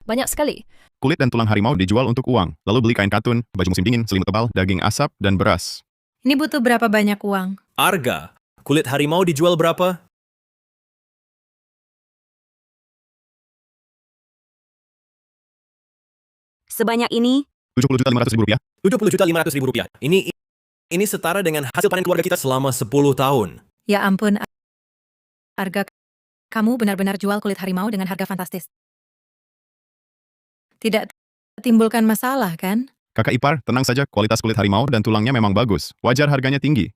I: Banyak sekali.
A: Kulit dan tulang harimau dijual untuk uang. Lalu beli kain katun, baju musim dingin, selimut tebal, daging asap, dan beras.
J: Ini butuh berapa banyak uang?
E: Arga, kulit harimau dijual berapa?
H: sebanyak ini?
A: 70.500.000 rupiah.
E: 70.500.000 rupiah. Ini setara dengan hasil panen keluarga kita selama 10 tahun.
J: Ya ampun, Arga, kamu benar-benar jual kulit harimau dengan harga fantastis. Tidak timbulkan masalah, kan?
A: Kakak ipar, tenang saja, kualitas kulit harimau dan tulangnya memang bagus. Wajar harganya tinggi.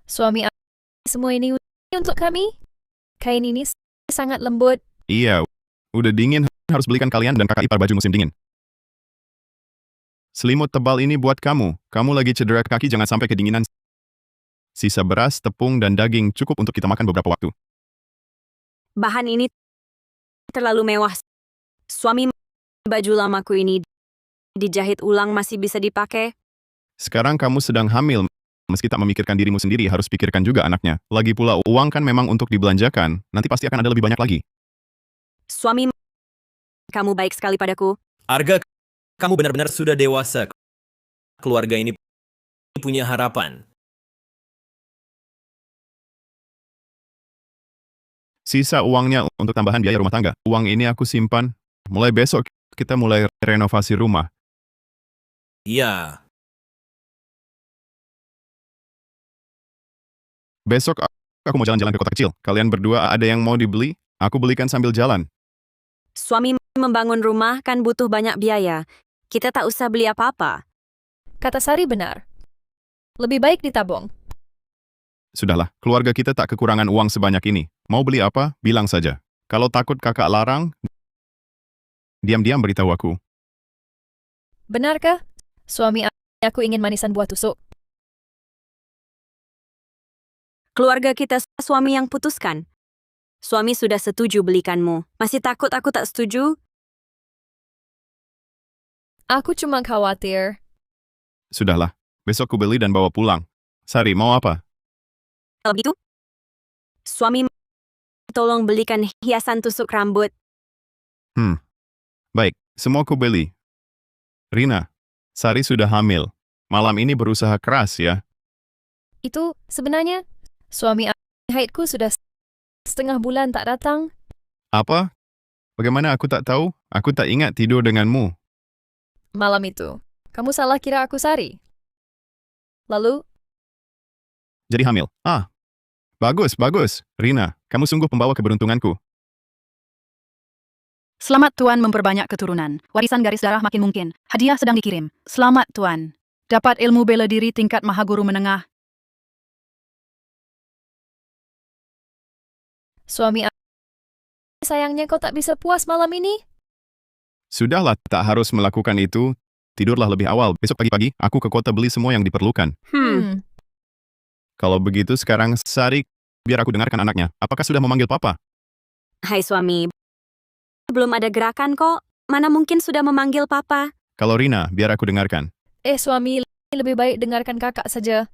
I: Suami semua ini untuk kami. Kain ini sangat lembut.
A: Iya, udah dingin, harus belikan kalian dan kakak ipar baju musim dingin. Selimut tebal ini buat kamu. Kamu lagi cedera kaki, jangan sampai kedinginan. Sisa beras, tepung, dan daging cukup untuk kita makan beberapa waktu.
H: Bahan ini terlalu mewah. Suami, baju lamaku ini dijahit ulang masih bisa dipakai.
A: Sekarang kamu sedang hamil. Meski tak memikirkan dirimu sendiri, harus pikirkan juga anaknya. Lagi pula, uang kan memang untuk dibelanjakan. Nanti pasti akan ada lebih banyak lagi.
H: Suami, kamu baik sekali padaku.
E: Arga, kamu benar-benar sudah dewasa. Keluarga ini punya harapan.
A: Sisa uangnya untuk tambahan biaya rumah tangga. Uang ini aku simpan. Mulai besok, kita mulai renovasi rumah.
E: Iya.
A: Besok aku mau jalan-jalan ke kota kecil. Kalian berdua ada yang mau dibeli? Aku belikan sambil jalan.
H: Suami, membangun rumah kan butuh banyak biaya. Kita tak usah beli apa-apa.
I: Kata Sari benar. Lebih baik ditabung.
A: Sudahlah, keluarga kita tak kekurangan uang sebanyak ini. Mau beli apa? Bilang saja. Kalau takut kakak larang, diam-diam beritahu aku.
I: Benarkah? Suami aku ingin manisan buah tusuk.
H: Keluarga kita suami yang putuskan. Suami sudah setuju belikanmu. Masih takut aku tak setuju?
I: Aku cuma khawatir.
A: Sudahlah, besok ku beli dan bawa pulang. Sari, mau apa?
H: Kalau begitu, suami tolong belikan hiasan tusuk rambut.
A: Baik, semua ku beli. Rina, Sari sudah hamil. Malam ini berusaha keras ya.
I: Itu sebenarnya suami haidku sudah setengah bulan tak datang.
A: Apa? Bagaimana aku tak tahu? Aku tak ingat tidur denganmu.
I: Malam itu, kamu salah kira aku Sari. Lalu,
A: Jadi hamil. Bagus, bagus. Rina, kamu sungguh pembawa keberuntunganku.
B: Selamat Tuan memperbanyak keturunan. Warisan garis darah makin mungkin. Hadiah sedang dikirim. Selamat Tuan. Dapat ilmu bela diri tingkat mahaguru menengah.
I: suami sayangnya kau tak bisa puas malam ini?
A: Sudahlah, tak harus melakukan itu. Tidurlah lebih awal. Besok pagi-pagi, aku ke kota beli semua yang diperlukan. Kalau begitu sekarang, Sari, biar aku dengarkan anaknya. Apakah sudah memanggil papa?
H: Hai suami, belum ada gerakan kok. Mana mungkin sudah memanggil papa?
A: Kalau Rina, biar aku dengarkan.
I: Suami, lebih baik dengarkan kakak saja.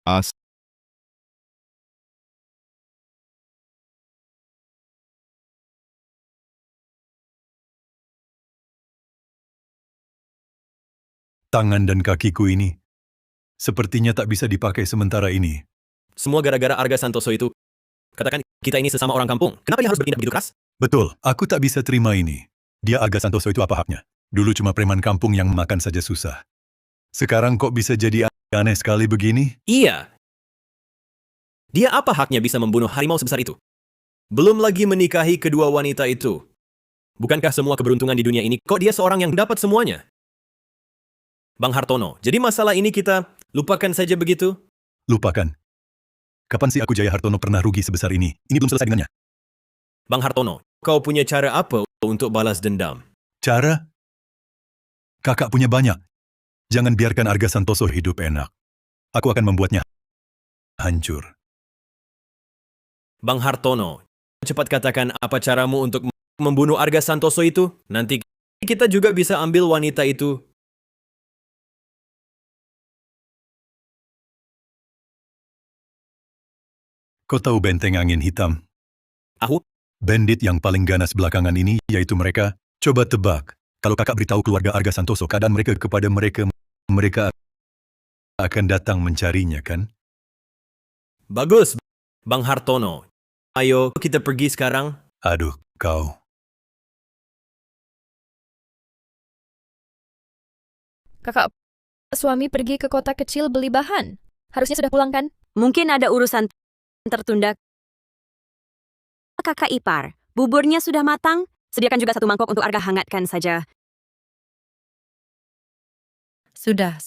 A: As.
F: Tangan dan kakiku ini sepertinya tak bisa dipakai sementara ini.
E: Semua gara-gara Arga Santoso itu. Katakan, kita ini sesama orang kampung. Kenapa dia harus bertindak begitu keras?
F: Betul, aku tak bisa terima ini. Dia Arga Santoso itu apa haknya? Dulu cuma preman kampung yang makan saja susah. Sekarang kok bisa jadi aneh sekali begini?
E: Iya. Dia apa haknya bisa membunuh harimau sebesar itu? Belum lagi menikahi kedua wanita itu. Bukankah semua keberuntungan di dunia ini, kok dia seorang yang dapat semuanya? Bang Hartono, jadi masalah ini kita lupakan saja begitu?
F: Lupakan. Kapan sih aku Jaya Hartono pernah rugi sebesar ini? Ini belum selesai dengannya.
E: Bang Hartono, kau punya cara apa untuk balas dendam?
F: Cara? Kakak punya banyak. Jangan biarkan Arga Santoso hidup enak. Aku akan membuatnya hancur.
E: Bang Hartono, cepat katakan apa caramu untuk membunuh Arga Santoso itu? Nanti kita juga bisa ambil wanita itu.
F: Kau tahu benteng angin hitam?
E: Aku?
F: Bandit yang paling ganas belakangan ini, yaitu mereka. Coba tebak. Kalau kakak beritahu keluarga Arga Santoso keadaan mereka kepada mereka, mereka akan datang mencarinya, kan?
E: Bagus. Bang Hartono, ayo kita pergi sekarang.
F: Aduh, kau.
I: Kakak suami pergi ke kota kecil beli bahan. Harusnya sudah pulang kan?
H: Mungkin ada urusan tertunda. Kakak ipar, buburnya sudah matang? Sediakan juga 1 mangkok untuk Arga hangatkan saja.
J: Sudah.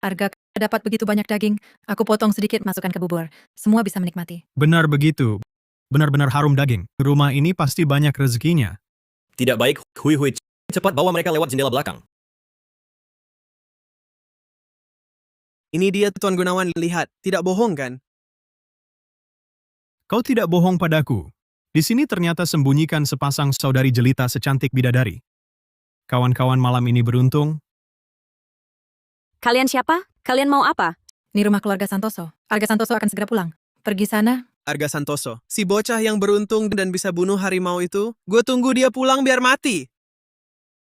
J: Arga dapat begitu banyak daging, aku potong sedikit masukkan ke bubur. Semua bisa menikmati.
C: Benar begitu. Benar-benar harum daging. Rumah ini pasti banyak rezekinya.
E: Tidak baik, hui. Cepat bawa mereka lewat jendela belakang.
D: Ini dia Tuan Gunawan, lihat. Tidak bohong kan?
C: Kau tidak bohong padaku. Di sini ternyata sembunyikan sepasang saudari jelita secantik bidadari. Kawan-kawan malam ini beruntung.
H: Kalian siapa? Kalian mau apa?
J: Ini rumah keluarga Santoso. Arga Santoso akan segera pulang. Pergi sana.
D: Arga Santoso. Si bocah yang beruntung dan bisa bunuh harimau itu, gue tunggu dia pulang biar mati.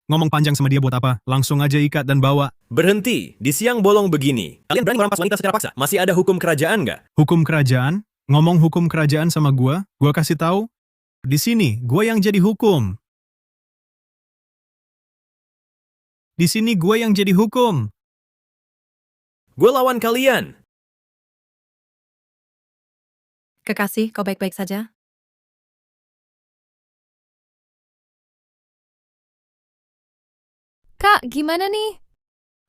C: Ngomong panjang sama dia buat apa? Langsung aja ikat dan bawa.
E: Berhenti, di siang bolong begini. Kalian berani merampas wanita secara paksa? Masih ada hukum kerajaan nggak?
C: Hukum kerajaan? Ngomong hukum kerajaan sama gua kasih tahu. Di sini, gua yang jadi hukum. Di sini gua yang jadi hukum.
E: Gue lawan kalian.
J: Kekasih, kau baik-baik saja?
I: Kak, gimana nih?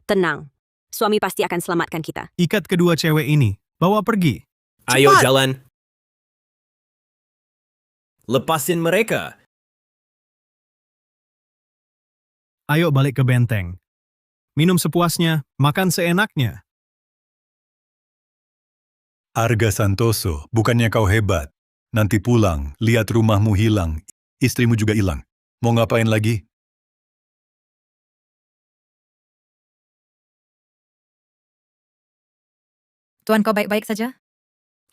H: Tenang. Suami pasti akan selamatkan kita.
C: Ikat kedua cewek ini. Bawa pergi.
E: Ayo
D: Cepat!
E: jalan. Lepasin mereka.
C: Ayo balik ke benteng. Minum sepuasnya, makan seenaknya.
F: Arga Santoso, bukannya kau hebat. Nanti pulang, lihat rumahmu hilang, istrimu juga hilang. Mau ngapain lagi?
J: Tuan, kau baik-baik saja?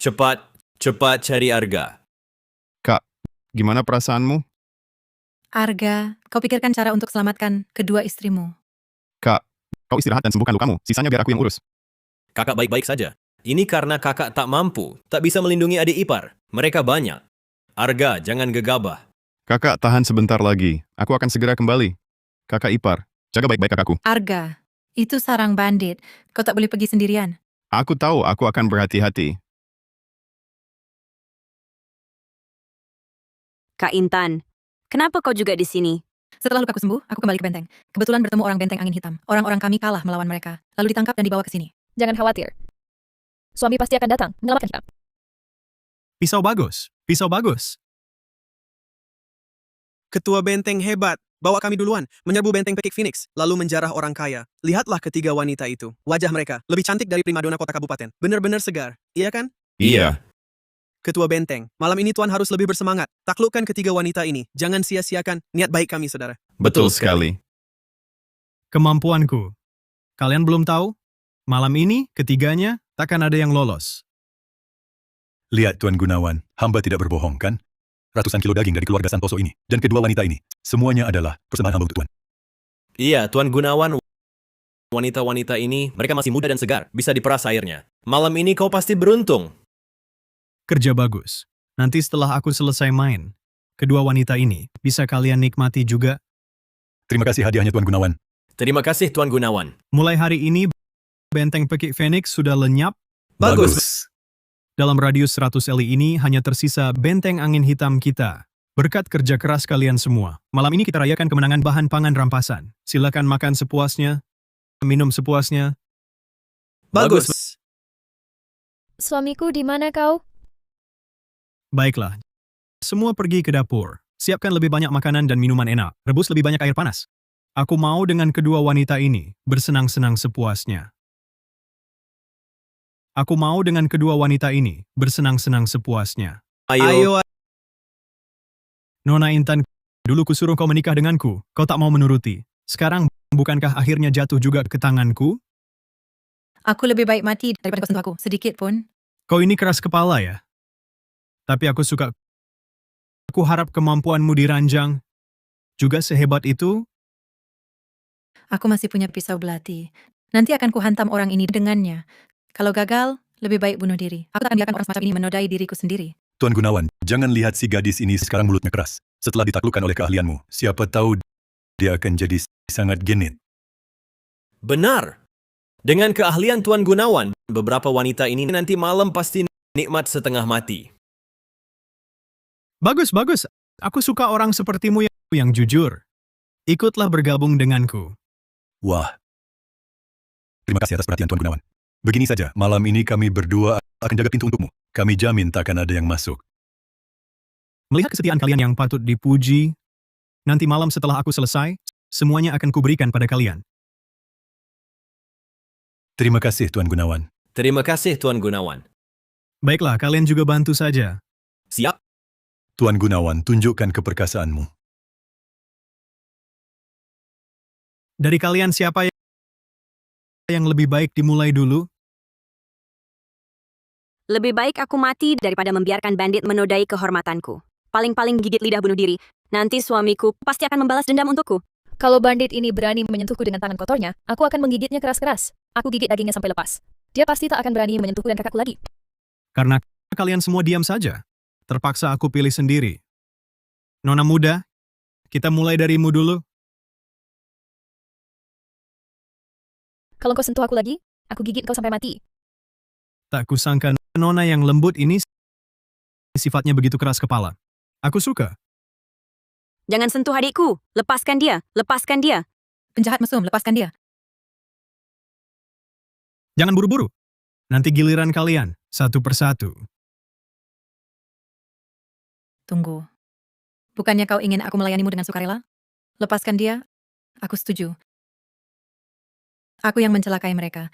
E: Cepat cari Arga.
A: Kak, gimana perasaanmu?
J: Arga, kau pikirkan cara untuk selamatkan kedua istrimu.
A: Kak, kau istirahat dan sembuhkan lukamu. Sisanya biar aku yang urus.
E: Kakak baik-baik saja. Ini karena kakak tak mampu, tak bisa melindungi adik ipar. Mereka banyak. Arga, jangan gegabah.
A: Kakak, tahan sebentar lagi. Aku akan segera kembali. Kakak ipar, jaga baik-baik kakakku.
J: Arga, itu sarang bandit. Kau tak boleh pergi sendirian.
A: Aku tahu aku akan berhati-hati.
H: Kak Intan, kenapa kau juga di sini?
J: Setelah lukaku sembuh, aku kembali ke benteng. Kebetulan bertemu orang benteng angin hitam. Orang-orang kami kalah melawan mereka. Lalu ditangkap dan dibawa ke sini.
I: Jangan khawatir. Suami pasti akan datang menyelamatkan kita.
C: Pisau bagus. Pisau bagus.
D: Ketua benteng hebat. Bawa kami duluan, menyerbu benteng Pekik Phoenix, lalu menjarah orang kaya. Lihatlah ketiga wanita itu. Wajah mereka lebih cantik dari primadona kota kabupaten. Benar-benar segar. Iya kan?
A: Iya.
D: Ketua benteng, malam ini Tuan harus lebih bersemangat. Taklukkan ketiga wanita ini. Jangan sia-siakan niat baik kami, saudara.
A: Betul sekali.
C: Kemampuanku. Kalian belum tahu? Malam ini, ketiganya, takkan ada yang lolos.
F: Lihat Tuan Gunawan, hamba tidak berbohong kan? Ratusan kilo daging dari keluarga Santoso ini, dan kedua wanita ini, semuanya adalah persembahan hamba untuk Tuan.
E: Iya, Tuan Gunawan. Wanita-wanita ini, mereka masih muda dan segar. Bisa diperas airnya. Malam ini kau pasti beruntung.
C: Kerja bagus. Nanti setelah aku selesai main, kedua wanita ini bisa kalian nikmati juga.
F: Terima kasih hadiahnya Tuan Gunawan.
E: Terima kasih, Tuan Gunawan.
C: Mulai hari ini, benteng Pekik Phoenix sudah lenyap.
D: Bagus.
C: Dalam radius 100 li ini hanya tersisa benteng angin hitam kita. Berkat kerja keras kalian semua, malam ini kita rayakan kemenangan bahan pangan rampasan. Silakan makan sepuasnya, minum sepuasnya.
D: Bagus.
I: Suamiku, di mana kau?
C: Baiklah, semua pergi ke dapur. Siapkan lebih banyak makanan dan minuman enak. Rebus lebih banyak air panas. Aku mau dengan kedua wanita ini bersenang-senang sepuasnya. Aku mau dengan kedua wanita ini bersenang-senang sepuasnya.
D: Ayo.
C: Nona Intan, dulu kusuruh kau menikah denganku. Kau tak mau menuruti. Sekarang, bukankah akhirnya jatuh juga ke tanganku?
J: Aku lebih baik mati daripada kau sentuh aku, sedikit pun.
C: Kau ini keras kepala ya? Tapi aku suka. Aku harap kemampuanmu diranjang. Juga sehebat itu.
J: Aku masih punya pisau belati. Nanti akan kuhantam orang ini dengannya. Kalau gagal, Lebih baik bunuh diri. Aku tak akan biarkan orang semacam ini menodai diriku sendiri.
F: Tuan Gunawan, jangan lihat si gadis ini sekarang mulutnya keras. Setelah ditaklukkan oleh keahlianmu, siapa tahu dia akan jadi sangat genit.
E: Benar. Dengan keahlian Tuan Gunawan, beberapa wanita ini nanti malam pasti nikmat setengah mati.
C: Bagus, bagus. Aku suka orang sepertimu yang jujur. Ikutlah bergabung denganku.
F: Wah. Terima kasih atas perhatian Tuan Gunawan. Begini saja, malam ini kami berdua akan jaga pintu untukmu. Kami jamin takkan ada yang masuk.
C: Melihat kesetiaan kalian yang patut dipuji, nanti malam setelah aku selesai, semuanya akan kuberikan pada kalian.
F: Terima kasih Tuan Gunawan.
E: Terima kasih Tuan Gunawan.
C: Baiklah, kalian juga bantu saja.
E: Siap.
F: Tuan Gunawan, tunjukkan keperkasaanmu.
C: Dari kalian siapa yang lebih baik dimulai dulu?
H: Lebih baik aku mati daripada membiarkan bandit menodai kehormatanku. Paling-paling gigit lidah bunuh diri. Nanti suamiku pasti akan membalas dendam untukku.
I: Kalau bandit ini berani menyentuhku dengan tangan kotornya, aku akan menggigitnya keras-keras. Aku gigit dagingnya sampai lepas. Dia pasti tak akan berani menyentuhku dan kakakku lagi.
C: Karena kalian semua diam saja. Terpaksa aku pilih sendiri. Nona muda, kita mulai darimu dulu.
I: Kalau kau sentuh aku lagi, aku gigit kau sampai mati.
C: Tak kusangka Nona yang lembut ini sifatnya begitu keras kepala. Aku suka.
H: Jangan sentuh adikku. Lepaskan dia. Lepaskan dia.
J: Penjahat mesum, lepaskan dia.
C: Jangan buru-buru. Nanti giliran kalian, satu persatu.
J: Tunggu. Bukannya kau ingin aku melayanimu dengan sukarela? Lepaskan dia. Aku setuju. Aku yang mencelakai mereka.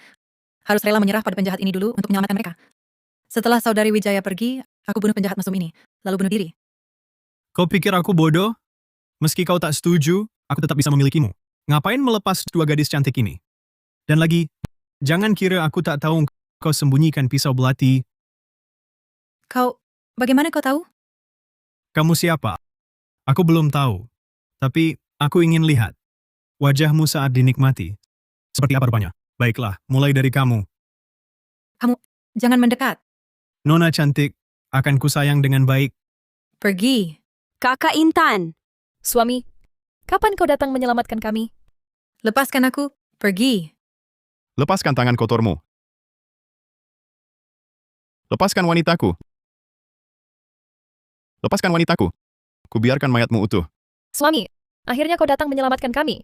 J: Harus rela menyerah pada penjahat ini dulu untuk menyelamatkan mereka. Setelah saudari Wijaya pergi, aku bunuh penjahat mesum ini, lalu bunuh diri.
C: Kau pikir aku bodoh? Meski kau tak setuju, aku tetap bisa memilikimu. Ngapain melepas dua gadis cantik ini? Dan lagi, jangan kira aku tak tahu kau sembunyikan pisau belati.
J: Bagaimana kau tahu?
C: Kamu siapa? Aku belum tahu. Tapi, aku ingin lihat. Wajahmu saat dinikmati. Seperti apa rupanya? Baiklah, mulai dari kamu.
J: Jangan mendekat.
C: Nona cantik, akan kusayang dengan baik.
J: Pergi.
H: Kakak Intan.
I: Suami, kapan kau datang menyelamatkan kami?
J: Lepaskan aku. Pergi.
A: Lepaskan tangan kotormu. Lepaskan wanitaku. Lepaskan wanitaku. Kubiarkan mayatmu utuh.
I: Suami, akhirnya kau datang menyelamatkan kami.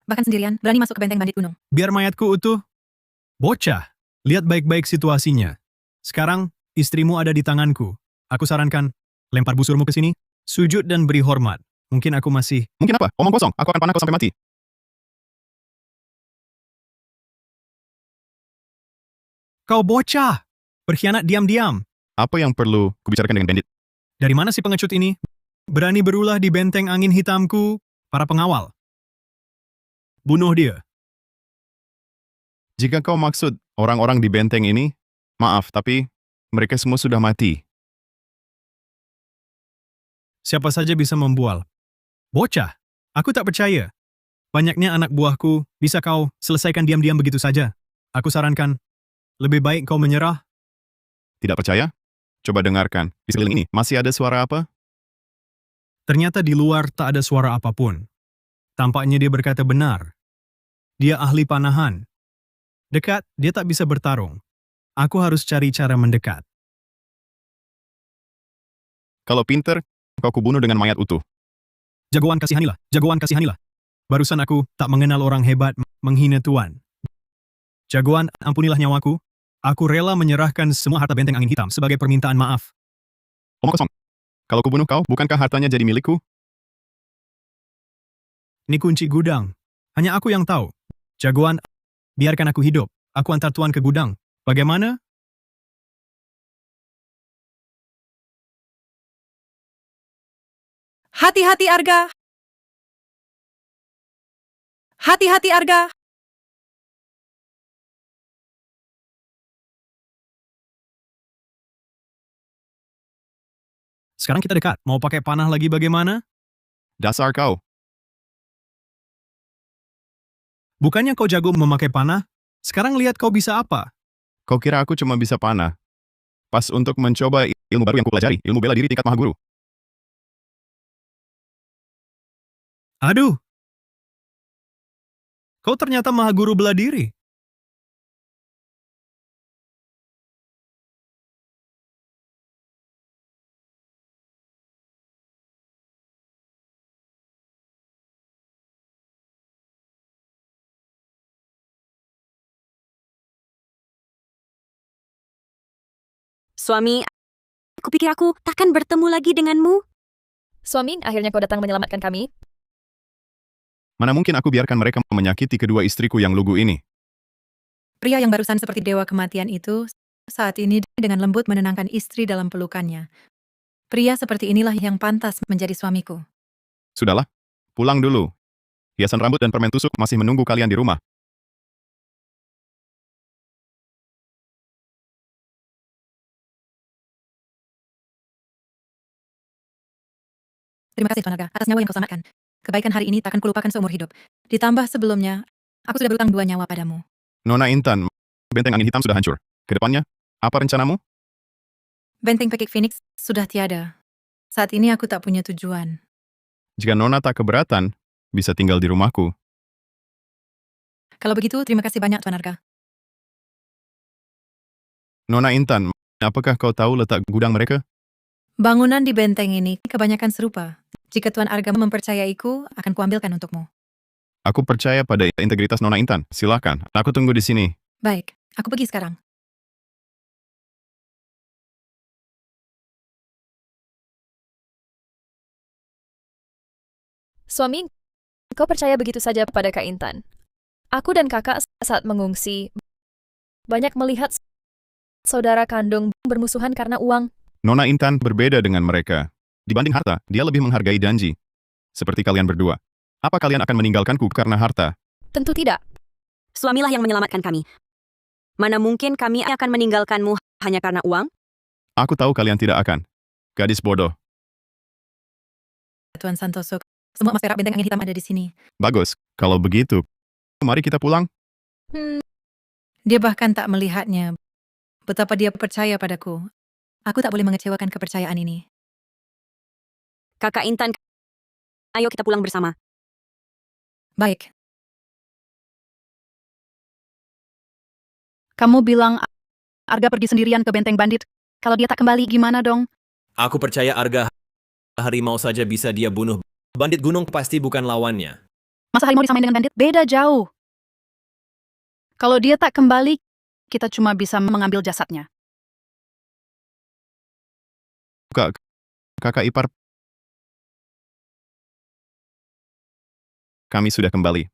J: Bahkan sendirian, berani masuk ke benteng bandit gunung.
C: Biar mayatku utuh. Bocah, lihat baik-baik situasinya. Sekarang, istrimu ada di tanganku. Aku sarankan, lempar busurmu ke sini, sujud dan beri hormat. Mungkin aku masih...
A: Mungkin apa? Omong kosong. Aku akan panah kau sampai mati.
C: Kau bocah! Berkhianat diam-diam.
A: Apa yang perlu kubicarakan dengan bandit?
C: Dari mana si pengecut ini? Berani berulah di benteng angin hitamku, para pengawal. Bunuh dia.
A: Jika kau maksud orang-orang di benteng ini, maaf, tapi mereka semua sudah mati.
C: Siapa saja bisa membual. Bocah, aku tak percaya. Banyaknya anak buahku, bisa kau selesaikan diam-diam begitu saja. Aku sarankan, lebih baik kau menyerah.
A: Tidak percaya? Coba dengarkan. Di sekeliling ini, masih ada suara apa?
C: Ternyata di luar tak ada suara apapun. Tampaknya dia berkata benar. Dia ahli panahan. Dekat, dia tak bisa bertarung. Aku harus cari cara mendekat.
A: Kalau pinter, kau kubunuh dengan mayat utuh.
C: Jagoan kasihanilah, jagoan kasihanilah. Barusan aku tak mengenal orang hebat menghina Tuan. Jagoan, ampunilah nyawaku. Aku rela menyerahkan semua harta benteng angin hitam sebagai permintaan maaf.
A: Omong kosong. Kalau kubunuh kau, bukankah hartanya jadi milikku?
C: Ini kunci gudang. Hanya aku yang tahu. Jagoan, biarkan aku hidup. Aku antar Tuan ke gudang. Bagaimana?
J: Hati-hati Arga! Hati-hati Arga!
C: Sekarang kita dekat. Mau pakai panah lagi bagaimana?
A: Dasar kau.
C: Bukannya kau jago memakai panah? Sekarang lihat kau bisa apa?
A: Kau kira aku cuma bisa panah? Pas untuk mencoba ilmu baru yang kupelajari, ilmu bela diri tingkat mahaguru.
C: Aduh, kau ternyata maha guru bela diri.
H: Suami, kupikir aku takkan bertemu lagi denganmu.
I: Suami, akhirnya kau datang menyelamatkan kami.
A: Mana mungkin aku biarkan mereka menyakiti kedua istriku yang lugu ini.
J: Pria yang barusan seperti dewa kematian itu saat ini dengan lembut menenangkan istri dalam pelukannya. Pria seperti inilah yang pantas menjadi suamiku.
A: Sudahlah, pulang dulu. Hiasan rambut dan permen tusuk masih menunggu kalian di rumah.
J: Terima kasih, Tuan Arga, atas nyawa yang kau selamatkan. Kebaikan hari ini takkan kulupakan seumur hidup. Ditambah sebelumnya, aku sudah berutang 2 nyawa padamu.
A: Nona Intan, benteng angin hitam sudah hancur. Kedepannya, apa rencanamu?
J: Benteng Pekik Phoenix sudah tiada. Saat ini aku tak punya tujuan.
A: Jika Nona tak keberatan, bisa tinggal di rumahku.
J: Kalau begitu, terima kasih banyak, Tuan Arga.
A: Nona Intan, apakah kau tahu letak gudang mereka?
J: Bangunan di benteng ini kebanyakan serupa. Jika Tuan Arga mempercayaiku, akan kuambilkan untukmu.
A: Aku percaya pada integritas Nona Intan. Silakan, aku tunggu di sini.
J: Baik, aku pergi sekarang.
I: Suami, kau percaya begitu saja pada Kak Intan. Aku dan kakak saat mengungsi, banyak melihat saudara kandung bermusuhan karena uang.
A: Nona Intan berbeda dengan mereka. Dibanding harta, dia lebih menghargai janji. Seperti kalian berdua. Apa kalian akan meninggalkanku karena harta?
I: Tentu tidak.
H: Suamilah yang menyelamatkan kami. Mana mungkin kami akan meninggalkanmu hanya karena uang?
A: Aku tahu kalian tidak akan. Gadis bodoh.
J: Tuan Santoso, semua emas perak benteng angin hitam ada di sini.
A: Bagus, kalau begitu, mari kita pulang.
J: Dia bahkan tak melihatnya. Betapa dia percaya padaku. Aku tak boleh mengecewakan kepercayaan ini.
H: Kakak Intan, ayo kita pulang bersama.
J: Baik,
B: Kamu bilang Arga pergi sendirian ke benteng bandit. Kalau dia tak kembali, gimana dong?
E: Aku percaya Arga harimau saja bisa dia bunuh. Bandit gunung pasti bukan lawannya.
B: Masa harimau disamain dengan bandit? Beda jauh. Kalau dia tak kembali, kita cuma bisa mengambil jasadnya.
A: Kakak ipar, kami sudah kembali.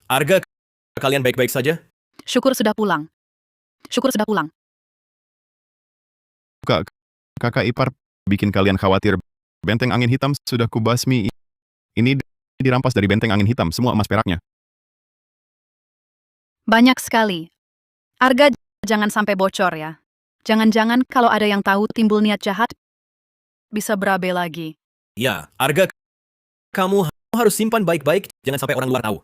E: Arga, kalian baik-baik saja?
B: Syukur sudah pulang. Syukur sudah pulang.
A: Kakak ipar, bikin kalian khawatir. Benteng angin hitam sudah kubasmi. Ini dirampas dari benteng angin hitam, semua emas peraknya.
B: Banyak sekali. Arga, jangan sampai bocor ya. Jangan-jangan kalau ada yang tahu timbul niat jahat, bisa berabe lagi.
E: Ya, Arga, kamu harus simpan baik-baik, jangan sampai orang luar tahu.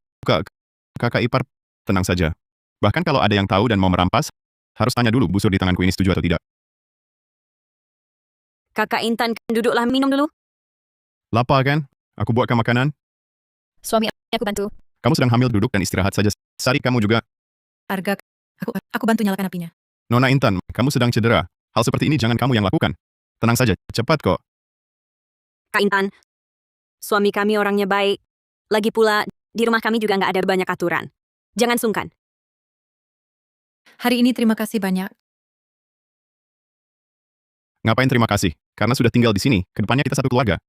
A: Kakak ipar, tenang saja. Bahkan kalau ada yang tahu dan mau merampas, harus tanya dulu busur di tanganku ini setuju atau tidak.
H: Kakak Intan, duduklah minum dulu.
A: Lapar kan? Aku buatkan makanan.
I: Suami, aku bantu.
A: Kamu sedang hamil, duduk dan istirahat saja. Sari, kamu juga.
J: Arga, aku bantu nyalakan apinya.
A: Nona Intan, kamu sedang cedera. Hal seperti ini jangan kamu yang lakukan. Tenang saja, cepat kok.
H: Kak Intan, suami kami orangnya baik. Lagi pula, di rumah kami juga nggak ada banyak aturan. Jangan sungkan.
J: Hari ini terima kasih banyak.
A: Ngapain terima kasih? Karena sudah tinggal di sini, kedepannya kita satu keluarga.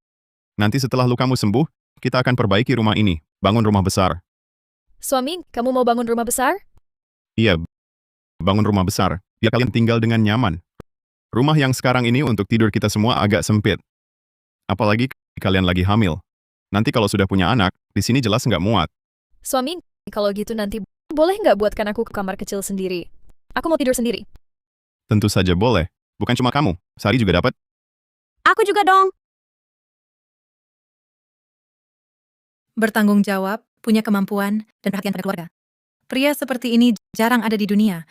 A: Nanti setelah lukamu sembuh, kita akan perbaiki rumah ini, bangun rumah besar.
I: Suami, kamu mau bangun rumah besar?
A: Iya, bangun rumah besar, biar kalian tinggal dengan nyaman. Rumah yang sekarang ini untuk tidur kita semua agak sempit. Apalagi kalian lagi hamil. Nanti kalau sudah punya anak, di sini jelas nggak muat.
I: Suami, kalau gitu nanti boleh nggak buatkan aku ke kamar kecil sendiri? Aku mau tidur sendiri.
A: Tentu saja boleh. Bukan cuma kamu, Sari juga dapat.
H: Aku juga dong.
J: Bertanggung jawab, punya kemampuan, dan perhatian pada keluarga. Pria seperti ini jarang ada di dunia.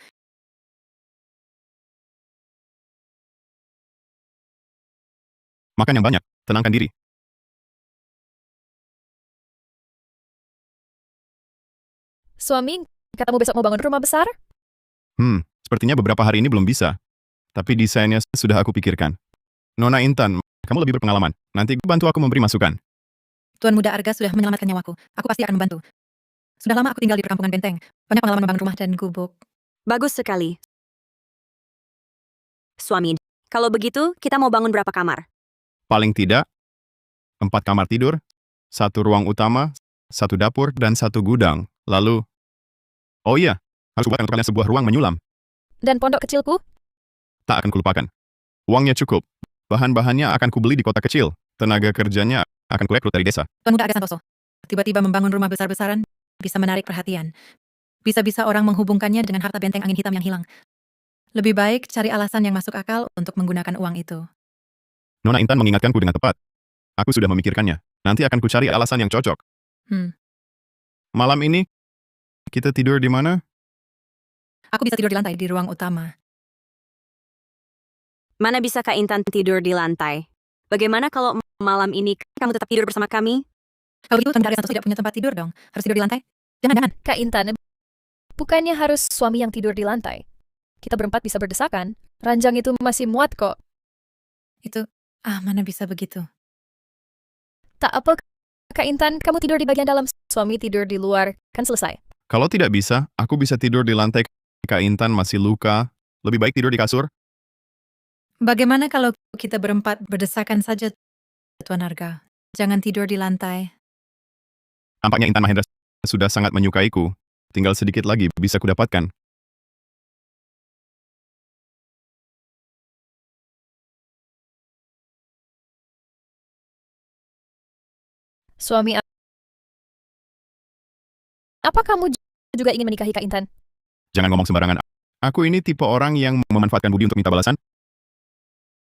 A: Makan yang banyak, tenangkan diri.
I: Suami, katamu besok mau bangun rumah besar?
A: Sepertinya beberapa hari ini belum bisa. Tapi desainnya sudah aku pikirkan. Nona Intan, kamu lebih berpengalaman. Nanti bantu aku memberi masukan.
J: Tuan Muda Arga sudah menyelamatkan nyawaku. Aku pasti akan membantu. Sudah lama aku tinggal di perkampungan benteng. Banyak pengalaman membangun rumah dan gubuk.
H: Bagus sekali. Suami, kalau begitu kita mau bangun berapa kamar?
A: Paling tidak, 4 kamar tidur, 1 ruang utama, 1 dapur, dan 1 gudang. Lalu, oh iya, harus buatkan untuk kalian sebuah ruang menyulam.
I: Dan pondok kecilku?
A: Tak akan kulupakan. Uangnya cukup. Bahan-bahannya akan kubeli di kota kecil. Tenaga kerjanya akan kurekrut dari desa.
J: Tuan Muda Arga Santoso, tiba-tiba membangun rumah besar-besaran bisa menarik perhatian. Bisa-bisa orang menghubungkannya dengan harta benteng angin hitam yang hilang. Lebih baik cari alasan yang masuk akal untuk menggunakan uang itu.
A: Nona Intan mengingatkanku dengan tepat. Aku sudah memikirkannya. Nanti akan kucari alasan yang cocok. Malam ini, kita tidur di mana?
J: Aku bisa tidur di lantai di ruang utama.
H: Mana bisa Kak Intan tidur di lantai? Bagaimana kalau malam ini kamu tetap tidur bersama kami?
J: Kalau begitu, Tuan Muda Arga Santoso tidak punya tempat tidur dong. Harus tidur di lantai? Jangan.
I: Kak Intan, bukannya harus suami yang tidur di lantai? Kita berempat bisa berdesakan. Ranjang itu masih muat kok.
J: Itu, mana bisa begitu?
I: Tak apa, Kak Intan, kamu tidur di bagian dalam, suami tidur di luar, kan selesai.
A: Kalau tidak bisa, aku bisa tidur di lantai. Kak Intan masih luka. Lebih baik tidur di kasur.
J: Bagaimana kalau kita berempat berdesakan saja, Tuan Arga? Jangan tidur di lantai.
A: Tampaknya Intan Mahendra sudah sangat menyukaiku. Tinggal sedikit lagi bisa kudapatkan.
I: Suami, apa kamu juga ingin menikahi Kak Intan?
A: Jangan ngomong sembarangan. Aku ini tipe orang yang memanfaatkan budi untuk minta balasan.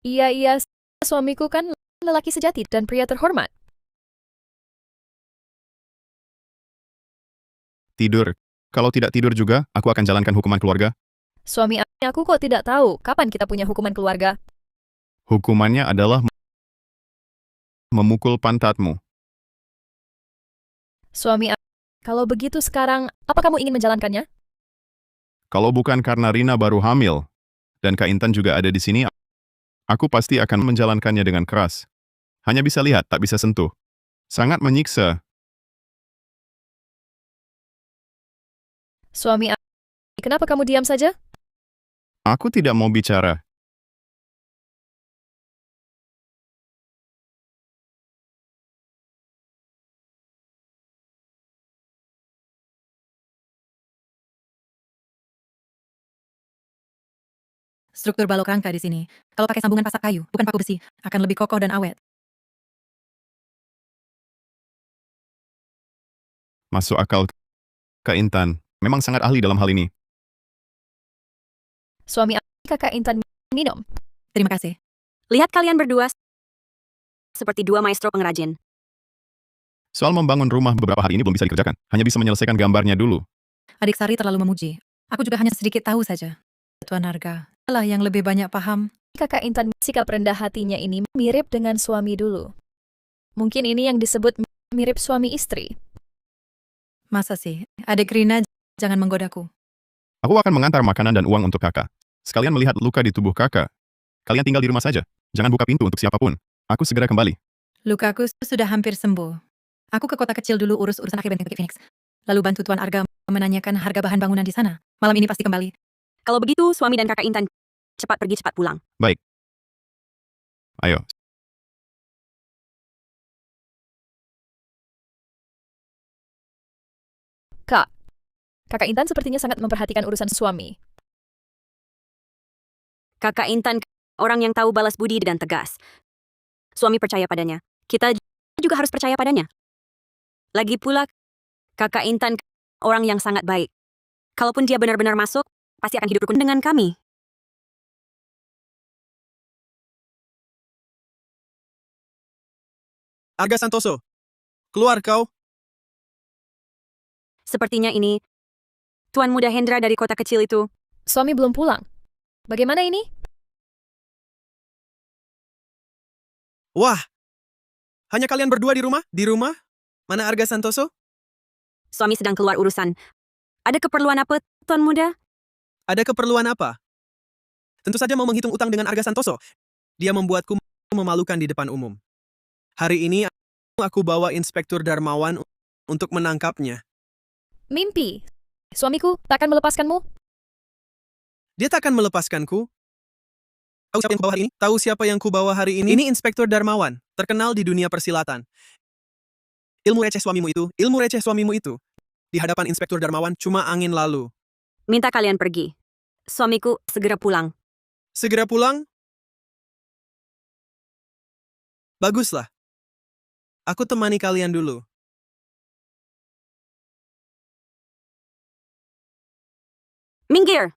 I: Iya, suamiku kan lelaki sejati dan pria terhormat.
A: Tidur. Kalau tidak tidur juga, aku akan jalankan hukuman keluarga.
I: Suami aku kok tidak tahu kapan kita punya hukuman keluarga.
A: Hukumannya adalah memukul pantatmu.
I: Suami, kalau begitu sekarang, apa kamu ingin menjalankannya?
A: Kalau bukan karena Rina baru hamil, dan Kak Intan juga ada di sini, aku pasti akan menjalankannya dengan keras. Hanya bisa lihat, tak bisa sentuh. Sangat menyiksa.
I: Suami, kenapa kamu diam saja?
A: Aku tidak mau bicara.
J: Struktur balok rangka di sini, kalau pakai sambungan pasak kayu, bukan paku besi, akan lebih kokoh dan awet.
A: Masuk akal. Kak Intan memang sangat ahli dalam hal ini.
I: Suami, Kakak Intan minum.
J: Terima kasih.
H: Lihat kalian berdua seperti dua maestro pengrajin.
A: Soal membangun rumah beberapa hari ini belum bisa dikerjakan. Hanya bisa menyelesaikan gambarnya dulu.
J: Adik Sari terlalu memuji. Aku juga hanya sedikit tahu saja. Tuan Arga, lah yang lebih banyak paham.
I: Kakak Intan, sikap rendah hatinya ini mirip dengan suami dulu. Mungkin ini yang disebut mirip suami istri.
J: Masa sih, adik Rina jangan menggodaku.
A: Aku akan mengantar makanan dan uang untuk kakak. Sekalian melihat luka di tubuh kakak. Kalian tinggal di rumah saja. Jangan buka pintu untuk siapapun. Aku segera kembali.
J: Lukaku sudah hampir sembuh. Aku ke kota kecil dulu urus urusan akhir benteng Phoenix. Lalu bantu Tuan Arga menanyakan harga bahan bangunan di sana. Malam ini pasti kembali.
H: Kalau begitu, suami dan kakak Intan cepat pergi, cepat pulang.
A: Baik. Ayo.
I: Kak, Kakak Intan sepertinya sangat memperhatikan urusan suami.
H: Kakak Intan orang yang tahu balas budi dan tegas. Suami percaya padanya. Kita juga harus percaya padanya. Lagi pula, kakak Intan orang yang sangat baik. Kalaupun dia benar-benar masuk, pasti akan hidup rukun dengan kami.
D: Arga Santoso, keluar kau.
H: Sepertinya ini, Tuan Muda Hendra dari kota kecil itu.
I: Suami belum pulang. Bagaimana ini?
D: Wah, hanya kalian berdua di rumah? Di rumah? Mana Arga Santoso?
H: Suami sedang keluar urusan. Ada keperluan apa, Tuan Muda?
D: Ada keperluan apa? Tentu saja mau menghitung utang dengan Arga Santoso. Dia membuatku memalukan di depan umum. Hari ini aku bawa Inspektur Darmawan untuk menangkapnya.
I: Mimpi. Suamiku takkan melepaskanmu.
D: Dia takkan melepaskanku. Tahu siapa yang kubawa hari ini? Tahu siapa yang kubawa hari ini? Ini Inspektur Darmawan, terkenal di dunia persilatan. Ilmu receh suamimu itu, di hadapan Inspektur Darmawan cuma angin lalu.
H: Minta kalian pergi. Suamiku segera pulang.
D: Segera pulang? Baguslah. Aku temani kalian dulu.
H: Minggir!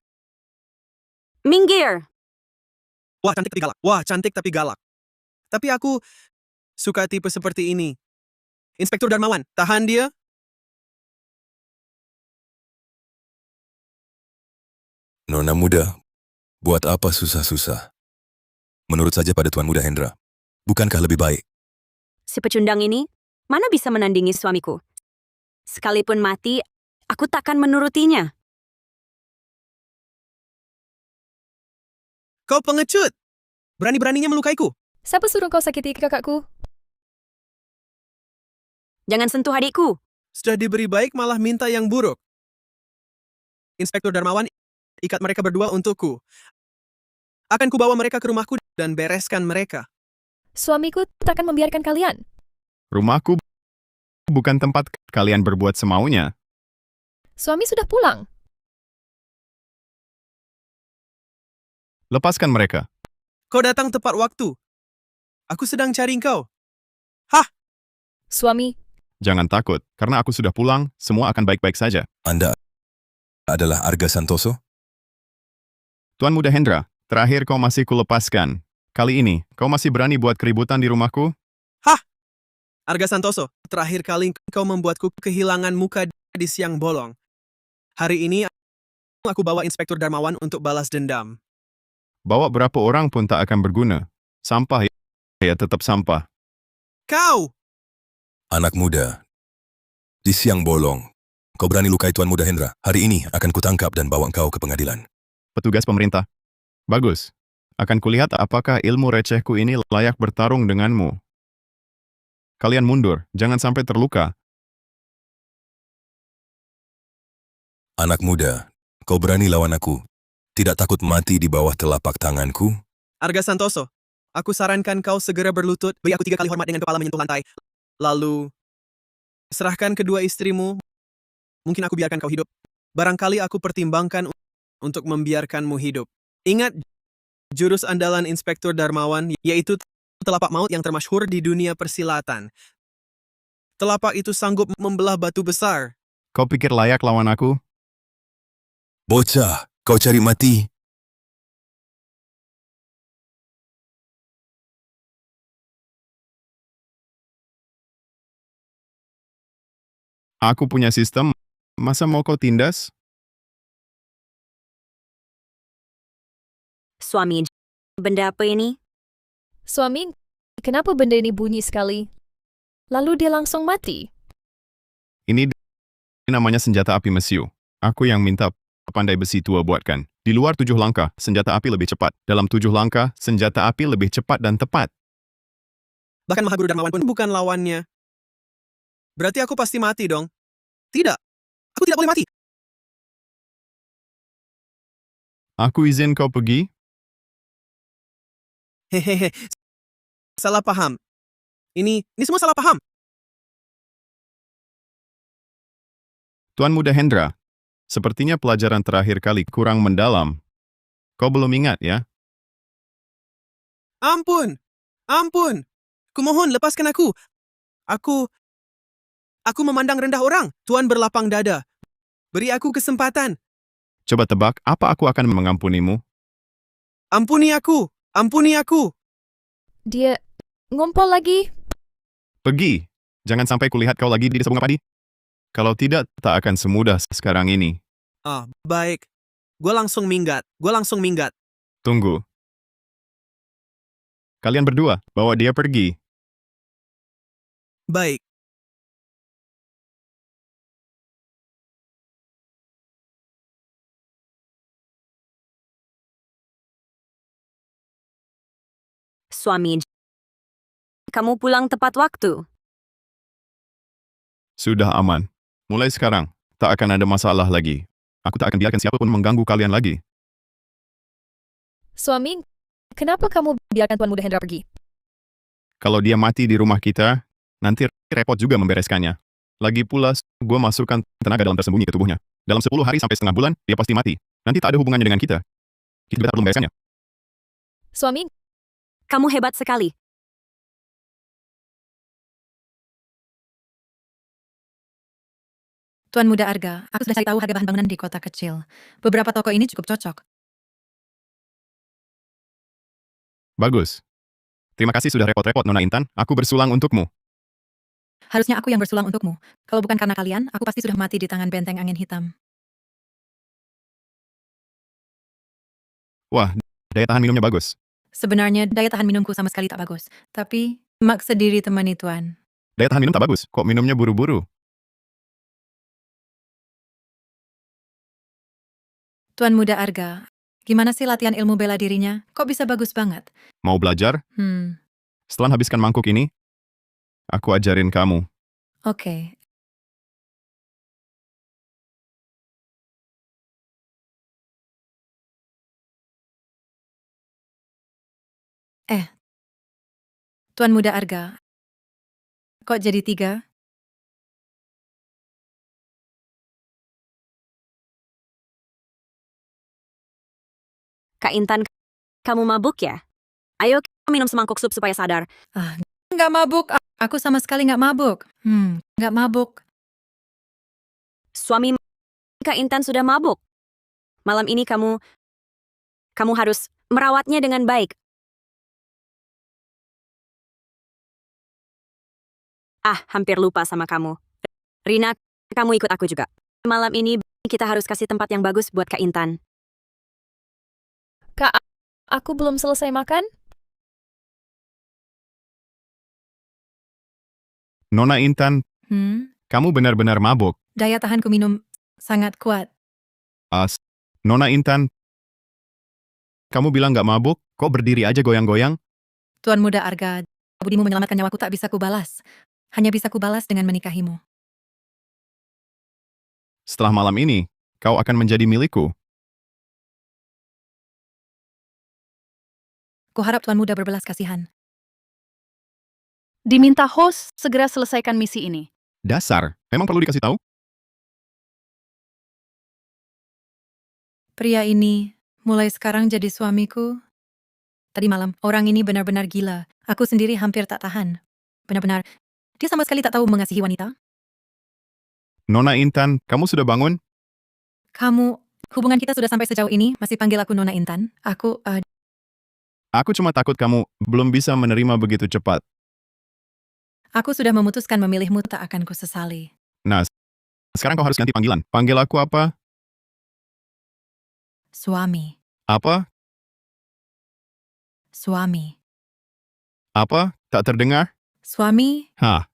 H: Minggir!
D: Wah, cantik tapi galak. Wah, cantik tapi galak. Tapi aku suka tipe seperti ini. Inspektur Darmawan, tahan dia.
G: Nona muda, buat apa susah-susah? Menurut saja pada Tuan Muda Hendra. Bukankah lebih baik?
H: Si pecundang ini, mana bisa menandingi suamiku? Sekalipun mati, aku takkan menurutinya.
D: Kau pengecut! Berani-beraninya melukaiku.
I: Siapa suruh kau sakiti kakakku?
H: Jangan sentuh adikku.
D: Sudah diberi baik malah minta yang buruk. Inspektur Darmawan, ikat mereka berdua untukku. Akan kubawa mereka ke rumahku dan bereskan mereka.
I: Suamiku takkan membiarkan kalian.
A: Rumahku bukan tempat kalian berbuat semaunya.
I: Suami sudah pulang.
A: Lepaskan mereka.
D: Kau datang tepat waktu. Aku sedang cari engkau.
I: Suami,
A: Jangan takut, karena aku sudah pulang, semua akan baik-baik saja.
G: Anda adalah Arga Santoso?
A: Tuan Muda Hendra, terakhir kau masih kulepaskan. Kali ini, kau masih berani buat keributan di rumahku?
D: Arga Santoso, terakhir kali kau membuatku kehilangan muka di siang bolong. Hari ini aku bawa Inspektur Darmawan untuk balas dendam.
A: Bawa berapa orang pun tak akan berguna. Sampah ya tetap sampah.
D: Kau!
G: Anak muda, di siang bolong, kau berani lukai Tuan Muda Hendra. Hari ini akan kutangkap dan bawa engkau ke pengadilan.
A: Petugas pemerintah. Bagus. Akan kulihat apakah ilmu recehku ini layak bertarung denganmu. Kalian mundur, jangan sampai terluka.
G: Anak muda, kau berani lawan aku. Tidak takut mati di bawah telapak tanganku?
D: Arga Santoso, aku sarankan kau segera berlutut, beri aku 3 kali hormat dengan kepala menyentuh lantai. Lalu, serahkan kedua istrimu. Mungkin aku biarkan kau hidup. Barangkali aku pertimbangkan untuk membiarkanmu hidup. Ingat, jurus andalan Inspektur Darmawan, yaitu telapak maut yang termasyhur di dunia persilatan. Telapak itu sanggup membelah batu besar.
A: Kau pikir layak lawan aku?
G: Bocah, kau cari mati?
A: Aku punya sistem, masa mau kau tindas?
H: Suami, benda apa ini?
I: suami, kenapa benda ini bunyi sekali? Lalu dia langsung mati.
A: Ini namanya senjata api mesiu. Aku yang minta pandai besi tua buatkan. Di luar 7 langkah, senjata api lebih cepat. Dalam 7 langkah, senjata api lebih cepat dan tepat.
D: Bahkan Mahaguru Darmawan pun bukan lawannya. Berarti aku pasti mati dong. Tidak, aku tidak boleh mati.
A: Aku izin kau pergi?
D: Hehehe, salah paham. Ini semua salah paham.
A: Tuan Muda Hendra, sepertinya pelajaran terakhir kali kurang mendalam. Kau belum ingat ya?
D: Ampun, ampun. Kumohon lepaskan aku. Aku memandang rendah orang. Tuan berlapang dada. Beri aku kesempatan.
A: Coba tebak, apa aku akan mengampunimu?
D: Ampuni aku, ampuni aku.
I: Dia ngumpul lagi.
A: Pergi. Jangan sampai kulihat kau lagi di desa bunga padi. Kalau tidak, tak akan semudah sekarang ini.
D: Baik. Gue langsung minggat.
A: Tunggu. Kalian berdua, bawa dia pergi.
D: Baik.
H: Suami, kamu pulang tepat waktu.
A: Sudah aman. Mulai sekarang, tak akan ada masalah lagi. Aku tak akan biarkan siapapun mengganggu kalian lagi.
I: Suami, kenapa kamu biarkan Tuan Muda Hendra pergi?
A: Kalau dia mati di rumah kita, nanti repot juga membereskannya. Lagi pula, gue masukkan tenaga dalam tersembunyi ke tubuhnya. Dalam 10 hari sampai setengah bulan, dia pasti mati. Nanti tak ada hubungannya dengan kita. Kita juga tak perlu membereskannya.
I: Suami,
H: Kamu hebat sekali.
J: Tuan Muda Arga, aku sudah cari tahu harga bahan bangunan di kota kecil. Beberapa toko ini cukup cocok.
A: Bagus. Terima kasih sudah repot-repot, Nona Intan. Aku bersulang untukmu.
J: Harusnya aku yang bersulang untukmu. Kalau bukan karena kalian, aku pasti sudah mati di tangan benteng angin hitam.
A: Wah, daya tahan minumnya bagus.
J: Sebenarnya daya tahan minumku sama sekali tak bagus. Tapi, maksa diri temani Tuan.
A: Daya tahan minum tak bagus. Kok minumnya buru-buru?
J: Tuan Muda Arga, gimana sih latihan ilmu bela dirinya? Kok bisa bagus banget?
A: Mau belajar? Setelah habiskan mangkuk ini, aku ajarin kamu.
J: Oke. Tuan Muda Arga, kok jadi 3?
H: Kak Intan, kamu mabuk ya? Ayo kita minum semangkuk sup supaya sadar.
J: Nggak mabuk. Aku sama sekali nggak mabuk. Nggak mabuk.
H: Suami Kak Intan sudah mabuk. Malam ini kamu harus merawatnya dengan baik. Hampir lupa sama kamu. Rina, kamu ikut aku juga. Malam ini kita harus kasih tempat yang bagus buat Kak Intan.
I: Kak, aku belum selesai makan?
A: Nona Intan, kamu benar-benar mabuk.
J: Daya tahanku minum sangat kuat.
A: Nona Intan, kamu bilang nggak mabuk? Kok berdiri aja goyang-goyang?
J: Tuan Muda Arga, budimu menyelamatkan nyawaku tak bisa kubalas. Hanya bisa kubalas dengan menikahimu.
A: Setelah malam ini, kau akan menjadi milikku.
J: Kuharap Tuan Muda berbelas kasihan.
B: Diminta host segera selesaikan misi ini.
A: Dasar, memang perlu dikasih tahu?
J: Pria ini mulai sekarang jadi suamiku. Tadi malam, orang ini benar-benar gila. Aku sendiri hampir tak tahan. Benar-benar, dia sama sekali tak tahu mengasihi wanita.
A: Nona Intan, kamu sudah bangun?
J: Hubungan kita sudah sampai sejauh ini, masih panggil aku Nona Intan.
A: Aku cuma takut kamu belum bisa menerima begitu cepat.
J: Aku sudah memutuskan memilihmu, tak akan kusesali.
A: Nah, sekarang kau harus ganti panggilan. Panggil aku apa?
J: Suami.
A: Apa?
J: Suami.
A: Apa? Tak terdengar?
J: Suami?
A: Hah?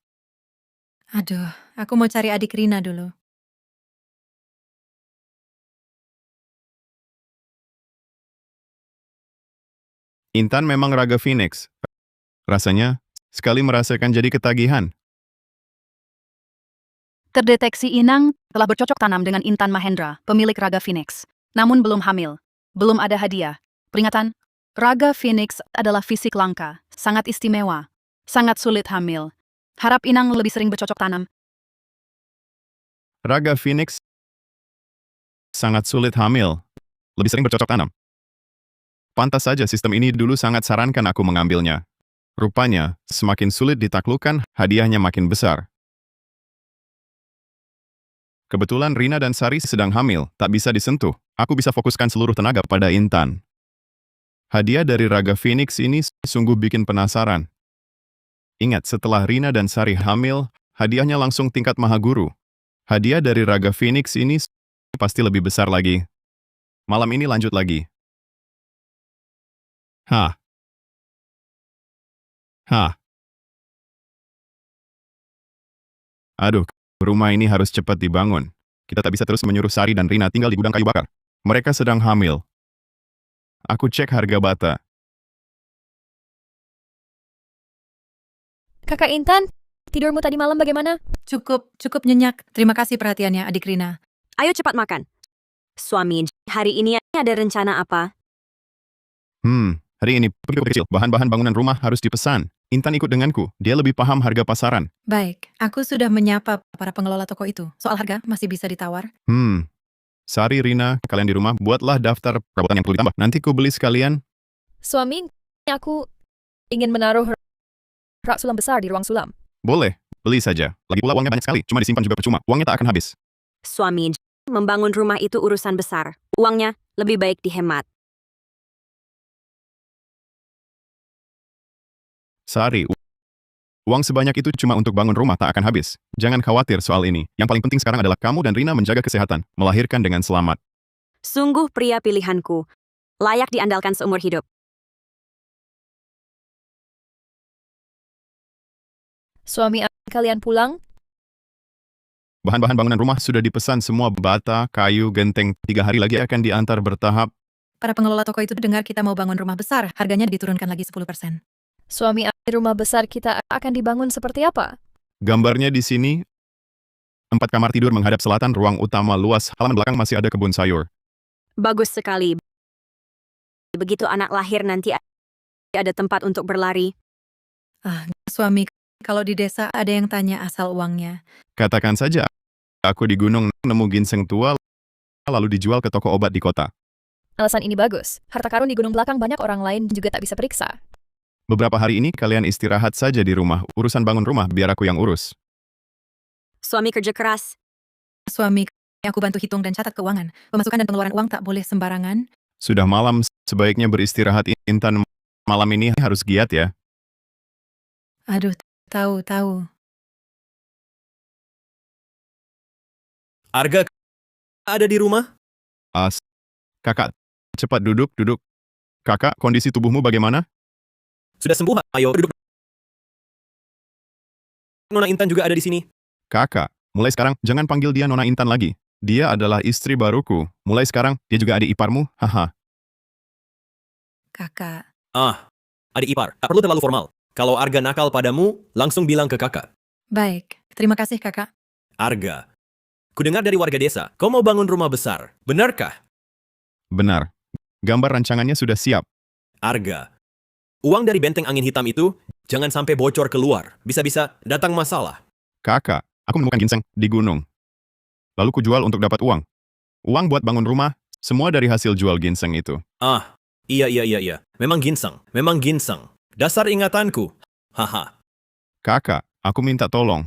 J: Aduh, aku mau cari adik Rina dulu.
A: Intan memang raga Phoenix. Rasanya, sekali merasakan jadi ketagihan.
B: Terdeteksi Inang telah bercocok tanam dengan Intan Mahendra, pemilik Raga Phoenix. Namun belum hamil. Belum ada hadiah. Peringatan, Raga Phoenix adalah fisik langka, sangat istimewa, sangat sulit hamil. Harap Inang lebih sering bercocok tanam.
A: Raga Phoenix sangat sulit hamil. Lebih sering bercocok tanam. Pantas saja sistem ini dulu sangat sarankan aku mengambilnya. Rupanya, semakin sulit ditaklukkan, hadiahnya makin besar. Kebetulan Rina dan Sari sedang hamil, tak bisa disentuh. Aku bisa fokuskan seluruh tenaga pada Intan. Hadiah dari Raga Phoenix ini sungguh bikin penasaran. Ingat, setelah Rina dan Sari hamil, hadiahnya langsung tingkat Mahaguru. Hadiah dari Raga Phoenix ini pasti lebih besar lagi. Malam ini lanjut lagi. Hah? Hah. Aduh, rumah ini harus cepat dibangun. Kita tak bisa terus menyuruh Sari dan Rina tinggal di gudang kayu bakar. Mereka sedang hamil. Aku cek harga bata.
I: Kakak Intan, tidurmu tadi malam bagaimana?
J: Cukup nyenyak. Terima kasih perhatiannya, adik Rina.
H: Ayo cepat makan. Suami, hari ini ada rencana apa?
A: Hari ini pergi ke kecil. Bahan-bahan bangunan rumah harus dipesan. Intan ikut denganku. Dia lebih paham harga pasaran.
J: Baik, aku sudah menyapa para pengelola toko itu. Soal harga masih bisa ditawar.
A: Sari, Rina, kalian di rumah, buatlah daftar perabotan yang perlu ditambah. Nanti ku beli sekalian.
I: Suami, aku ingin menaruh rak sulam besar di ruang sulam.
A: Boleh, beli saja. Lagi pula uangnya banyak sekali. Cuma disimpan juga percuma. Uangnya tak akan habis.
H: Suami, membangun rumah itu urusan besar. Uangnya lebih baik dihemat.
A: Sari, uang sebanyak itu cuma untuk bangun rumah tak akan habis. Jangan khawatir soal ini. Yang paling penting sekarang adalah kamu dan Rina menjaga kesehatan, melahirkan dengan selamat.
H: Sungguh pria pilihanku. Layak diandalkan seumur hidup.
I: Suami, kalian pulang?
A: Bahan-bahan bangunan rumah sudah dipesan semua bata, kayu, genteng. 3 hari lagi akan diantar bertahap.
J: Para pengelola toko itu dengar kita mau bangun rumah besar. Harganya diturunkan lagi 10%.
I: Suami, rumah besar kita akan dibangun seperti apa?
A: Gambarnya di sini. 4 kamar tidur menghadap selatan, ruang utama luas, halaman belakang masih ada kebun sayur.
H: Bagus sekali. Begitu anak lahir nanti ada tempat untuk berlari.
J: Suami, kalau di desa ada yang tanya asal uangnya.
A: Katakan saja, aku di gunung nemu ginseng tua, lalu dijual ke toko obat di kota.
I: Alasan ini bagus. Harta karun di gunung belakang banyak orang lain juga tak bisa periksa.
A: Beberapa hari ini kalian istirahat saja di rumah. Urusan bangun rumah biar aku yang urus.
H: Suami kerja keras.
J: Suami, aku bantu hitung dan catat keuangan. Pemasukan dan pengeluaran uang tak boleh sembarangan.
A: Sudah malam, sebaiknya beristirahat. Intan, malam ini harus giat ya.
J: Aduh, tahu.
E: Arga ada di rumah?
A: Kakak, cepat duduk. Kakak, kondisi tubuhmu bagaimana?
E: Sudah sembuh, ayo duduk. Nona Intan juga ada di sini.
A: Kakak, mulai sekarang jangan panggil dia Nona Intan lagi. Dia adalah istri baruku. Mulai sekarang, dia juga adik iparmu. Haha.
J: Kakak.
E: Adik ipar, tak perlu terlalu formal. Kalau Arga nakal padamu, langsung bilang ke kakak.
J: Baik, terima kasih kakak.
E: Arga, kudengar dari warga desa, kau mau bangun rumah besar. Benarkah?
A: Benar. Gambar rancangannya sudah siap.
E: Arga, uang dari benteng angin hitam itu jangan sampai bocor keluar. Bisa-bisa datang masalah.
A: Kakak, aku menemukan ginseng di gunung. Lalu kujual untuk dapat uang. Uang buat bangun rumah, semua dari hasil jual ginseng itu.
E: Iya. Memang ginseng. Dasar ingatanku. Haha.
A: Kakak, aku minta tolong.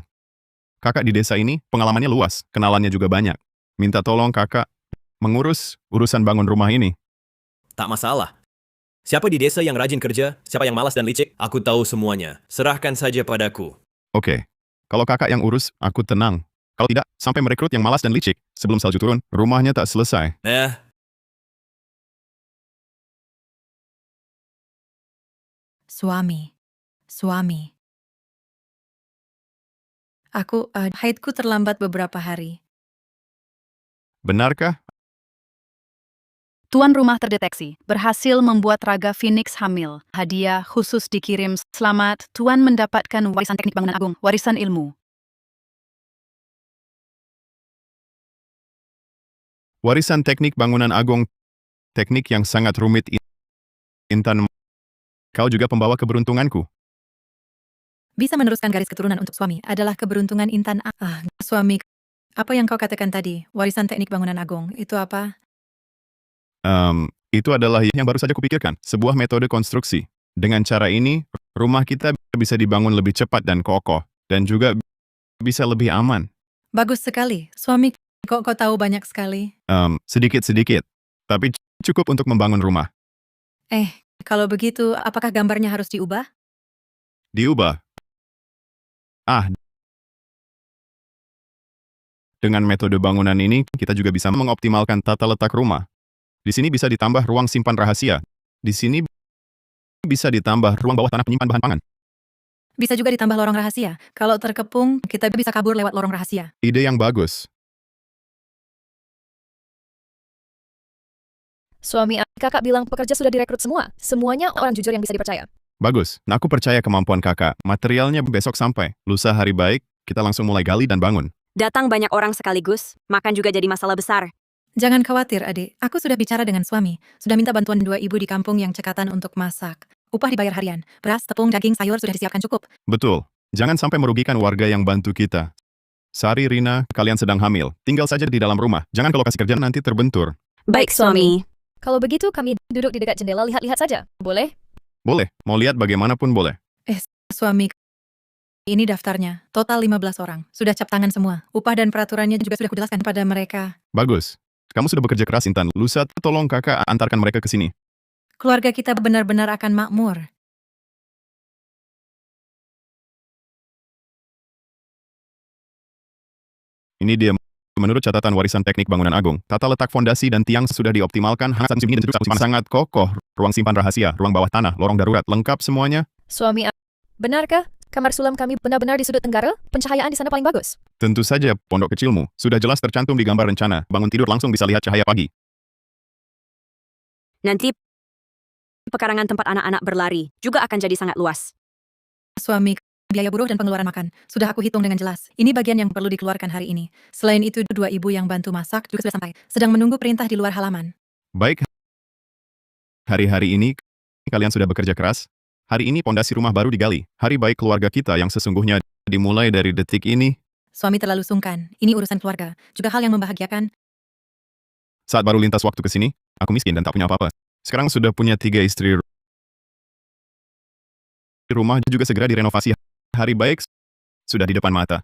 A: Kakak di desa ini pengalamannya luas, kenalannya juga banyak. Minta tolong kakak mengurus urusan bangun rumah ini.
E: Tak masalah. Siapa di desa yang rajin kerja, siapa yang malas dan licik, aku tahu semuanya. Serahkan saja padaku.
A: Oke. Kalau kakak yang urus, aku tenang. Kalau tidak, sampai merekrut yang malas dan licik. Sebelum salju turun, rumahnya tak selesai.
J: Suami. Haidku terlambat beberapa hari.
A: Benarkah?
B: Tuan rumah terdeteksi, berhasil membuat Raga Phoenix hamil. Hadiah khusus dikirim. Selamat, Tuan mendapatkan warisan teknik bangunan agung, warisan ilmu.
A: Warisan teknik bangunan agung, teknik yang sangat rumit. Intan, kau juga pembawa keberuntunganku.
J: Bisa meneruskan garis keturunan untuk suami adalah keberuntungan Intan. Suami, apa yang kau katakan tadi? Warisan teknik bangunan agung, itu apa?
A: Itu adalah yang baru saja kupikirkan, sebuah metode konstruksi. Dengan cara ini, rumah kita bisa dibangun lebih cepat dan kokoh, dan juga bisa lebih aman.
J: Bagus sekali. Suami, kau tahu banyak sekali.
A: Sedikit-sedikit, tapi cukup untuk membangun rumah.
J: Kalau begitu, apakah gambarnya harus diubah?
A: Diubah? Dengan metode bangunan ini, kita juga bisa mengoptimalkan tata letak rumah. Di sini bisa ditambah ruang simpan rahasia. Di sini bisa ditambah ruang bawah tanah penyimpan bahan pangan.
J: Bisa juga ditambah lorong rahasia. Kalau terkepung, kita bisa kabur lewat lorong rahasia.
A: Ide yang bagus.
I: Suami kakak bilang pekerja sudah direkrut semua. Semuanya orang jujur yang bisa dipercaya.
A: Bagus. Nah, aku percaya kemampuan kakak. Materialnya besok sampai. Lusa hari baik, kita langsung mulai gali dan bangun.
H: Datang banyak orang sekaligus, makan juga jadi masalah besar.
J: Jangan khawatir, adik. Aku sudah bicara dengan suami. Sudah minta bantuan 2 ibu di kampung yang cekatan untuk masak. Upah dibayar harian. Beras, tepung, daging, sayur sudah disiapkan cukup.
A: Betul. Jangan sampai merugikan warga yang bantu kita. Sari, Rina, kalian sedang hamil. Tinggal saja di dalam rumah. Jangan ke lokasi kerja nanti terbentur.
H: Baik, suami.
I: Kalau begitu kami duduk di dekat jendela lihat-lihat saja. Boleh?
A: Boleh. Mau lihat bagaimanapun boleh.
J: Suami, ini daftarnya. Total 15 orang. Sudah cap tangan semua. Upah dan peraturannya juga sudah kujelaskan pada mereka.
A: Bagus. Kamu sudah bekerja keras, Intan. Lusa, tolong kakak antarkan mereka ke sini.
J: Keluarga kita benar-benar akan makmur.
A: Ini dia. Menurut catatan warisan teknik bangunan agung, tata letak fondasi dan tiang sudah dioptimalkan, sangat kokoh. Ruang simpan rahasia, ruang bawah tanah, lorong darurat, lengkap semuanya.
I: Suami benarkah? Kamar sulam kami benar-benar di sudut tenggara? Pencahayaan di sana paling bagus.
A: Tentu saja, pondok kecilmu. Sudah jelas tercantum di gambar rencana. Bangun tidur langsung bisa lihat cahaya pagi.
H: Nanti pekarangan tempat anak-anak berlari juga akan jadi sangat luas.
J: Suami, biaya buruh dan pengeluaran makan. Sudah aku hitung dengan jelas. Ini bagian yang perlu dikeluarkan hari ini. Selain itu, 2 ibu yang bantu masak juga sudah sampai. Sedang menunggu perintah di luar halaman.
A: Baik. Hari-hari ini, kalian sudah bekerja keras. Hari ini pondasi rumah baru digali. Hari baik keluarga kita yang sesungguhnya dimulai dari detik ini.
J: Suami terlalu sungkan. Ini urusan keluarga. Juga hal yang membahagiakan.
A: Saat baru lintas waktu ke sini, aku miskin dan tak punya apa-apa. Sekarang sudah punya 3 istri. Rumah juga segera direnovasi. Hari baik sudah di depan mata.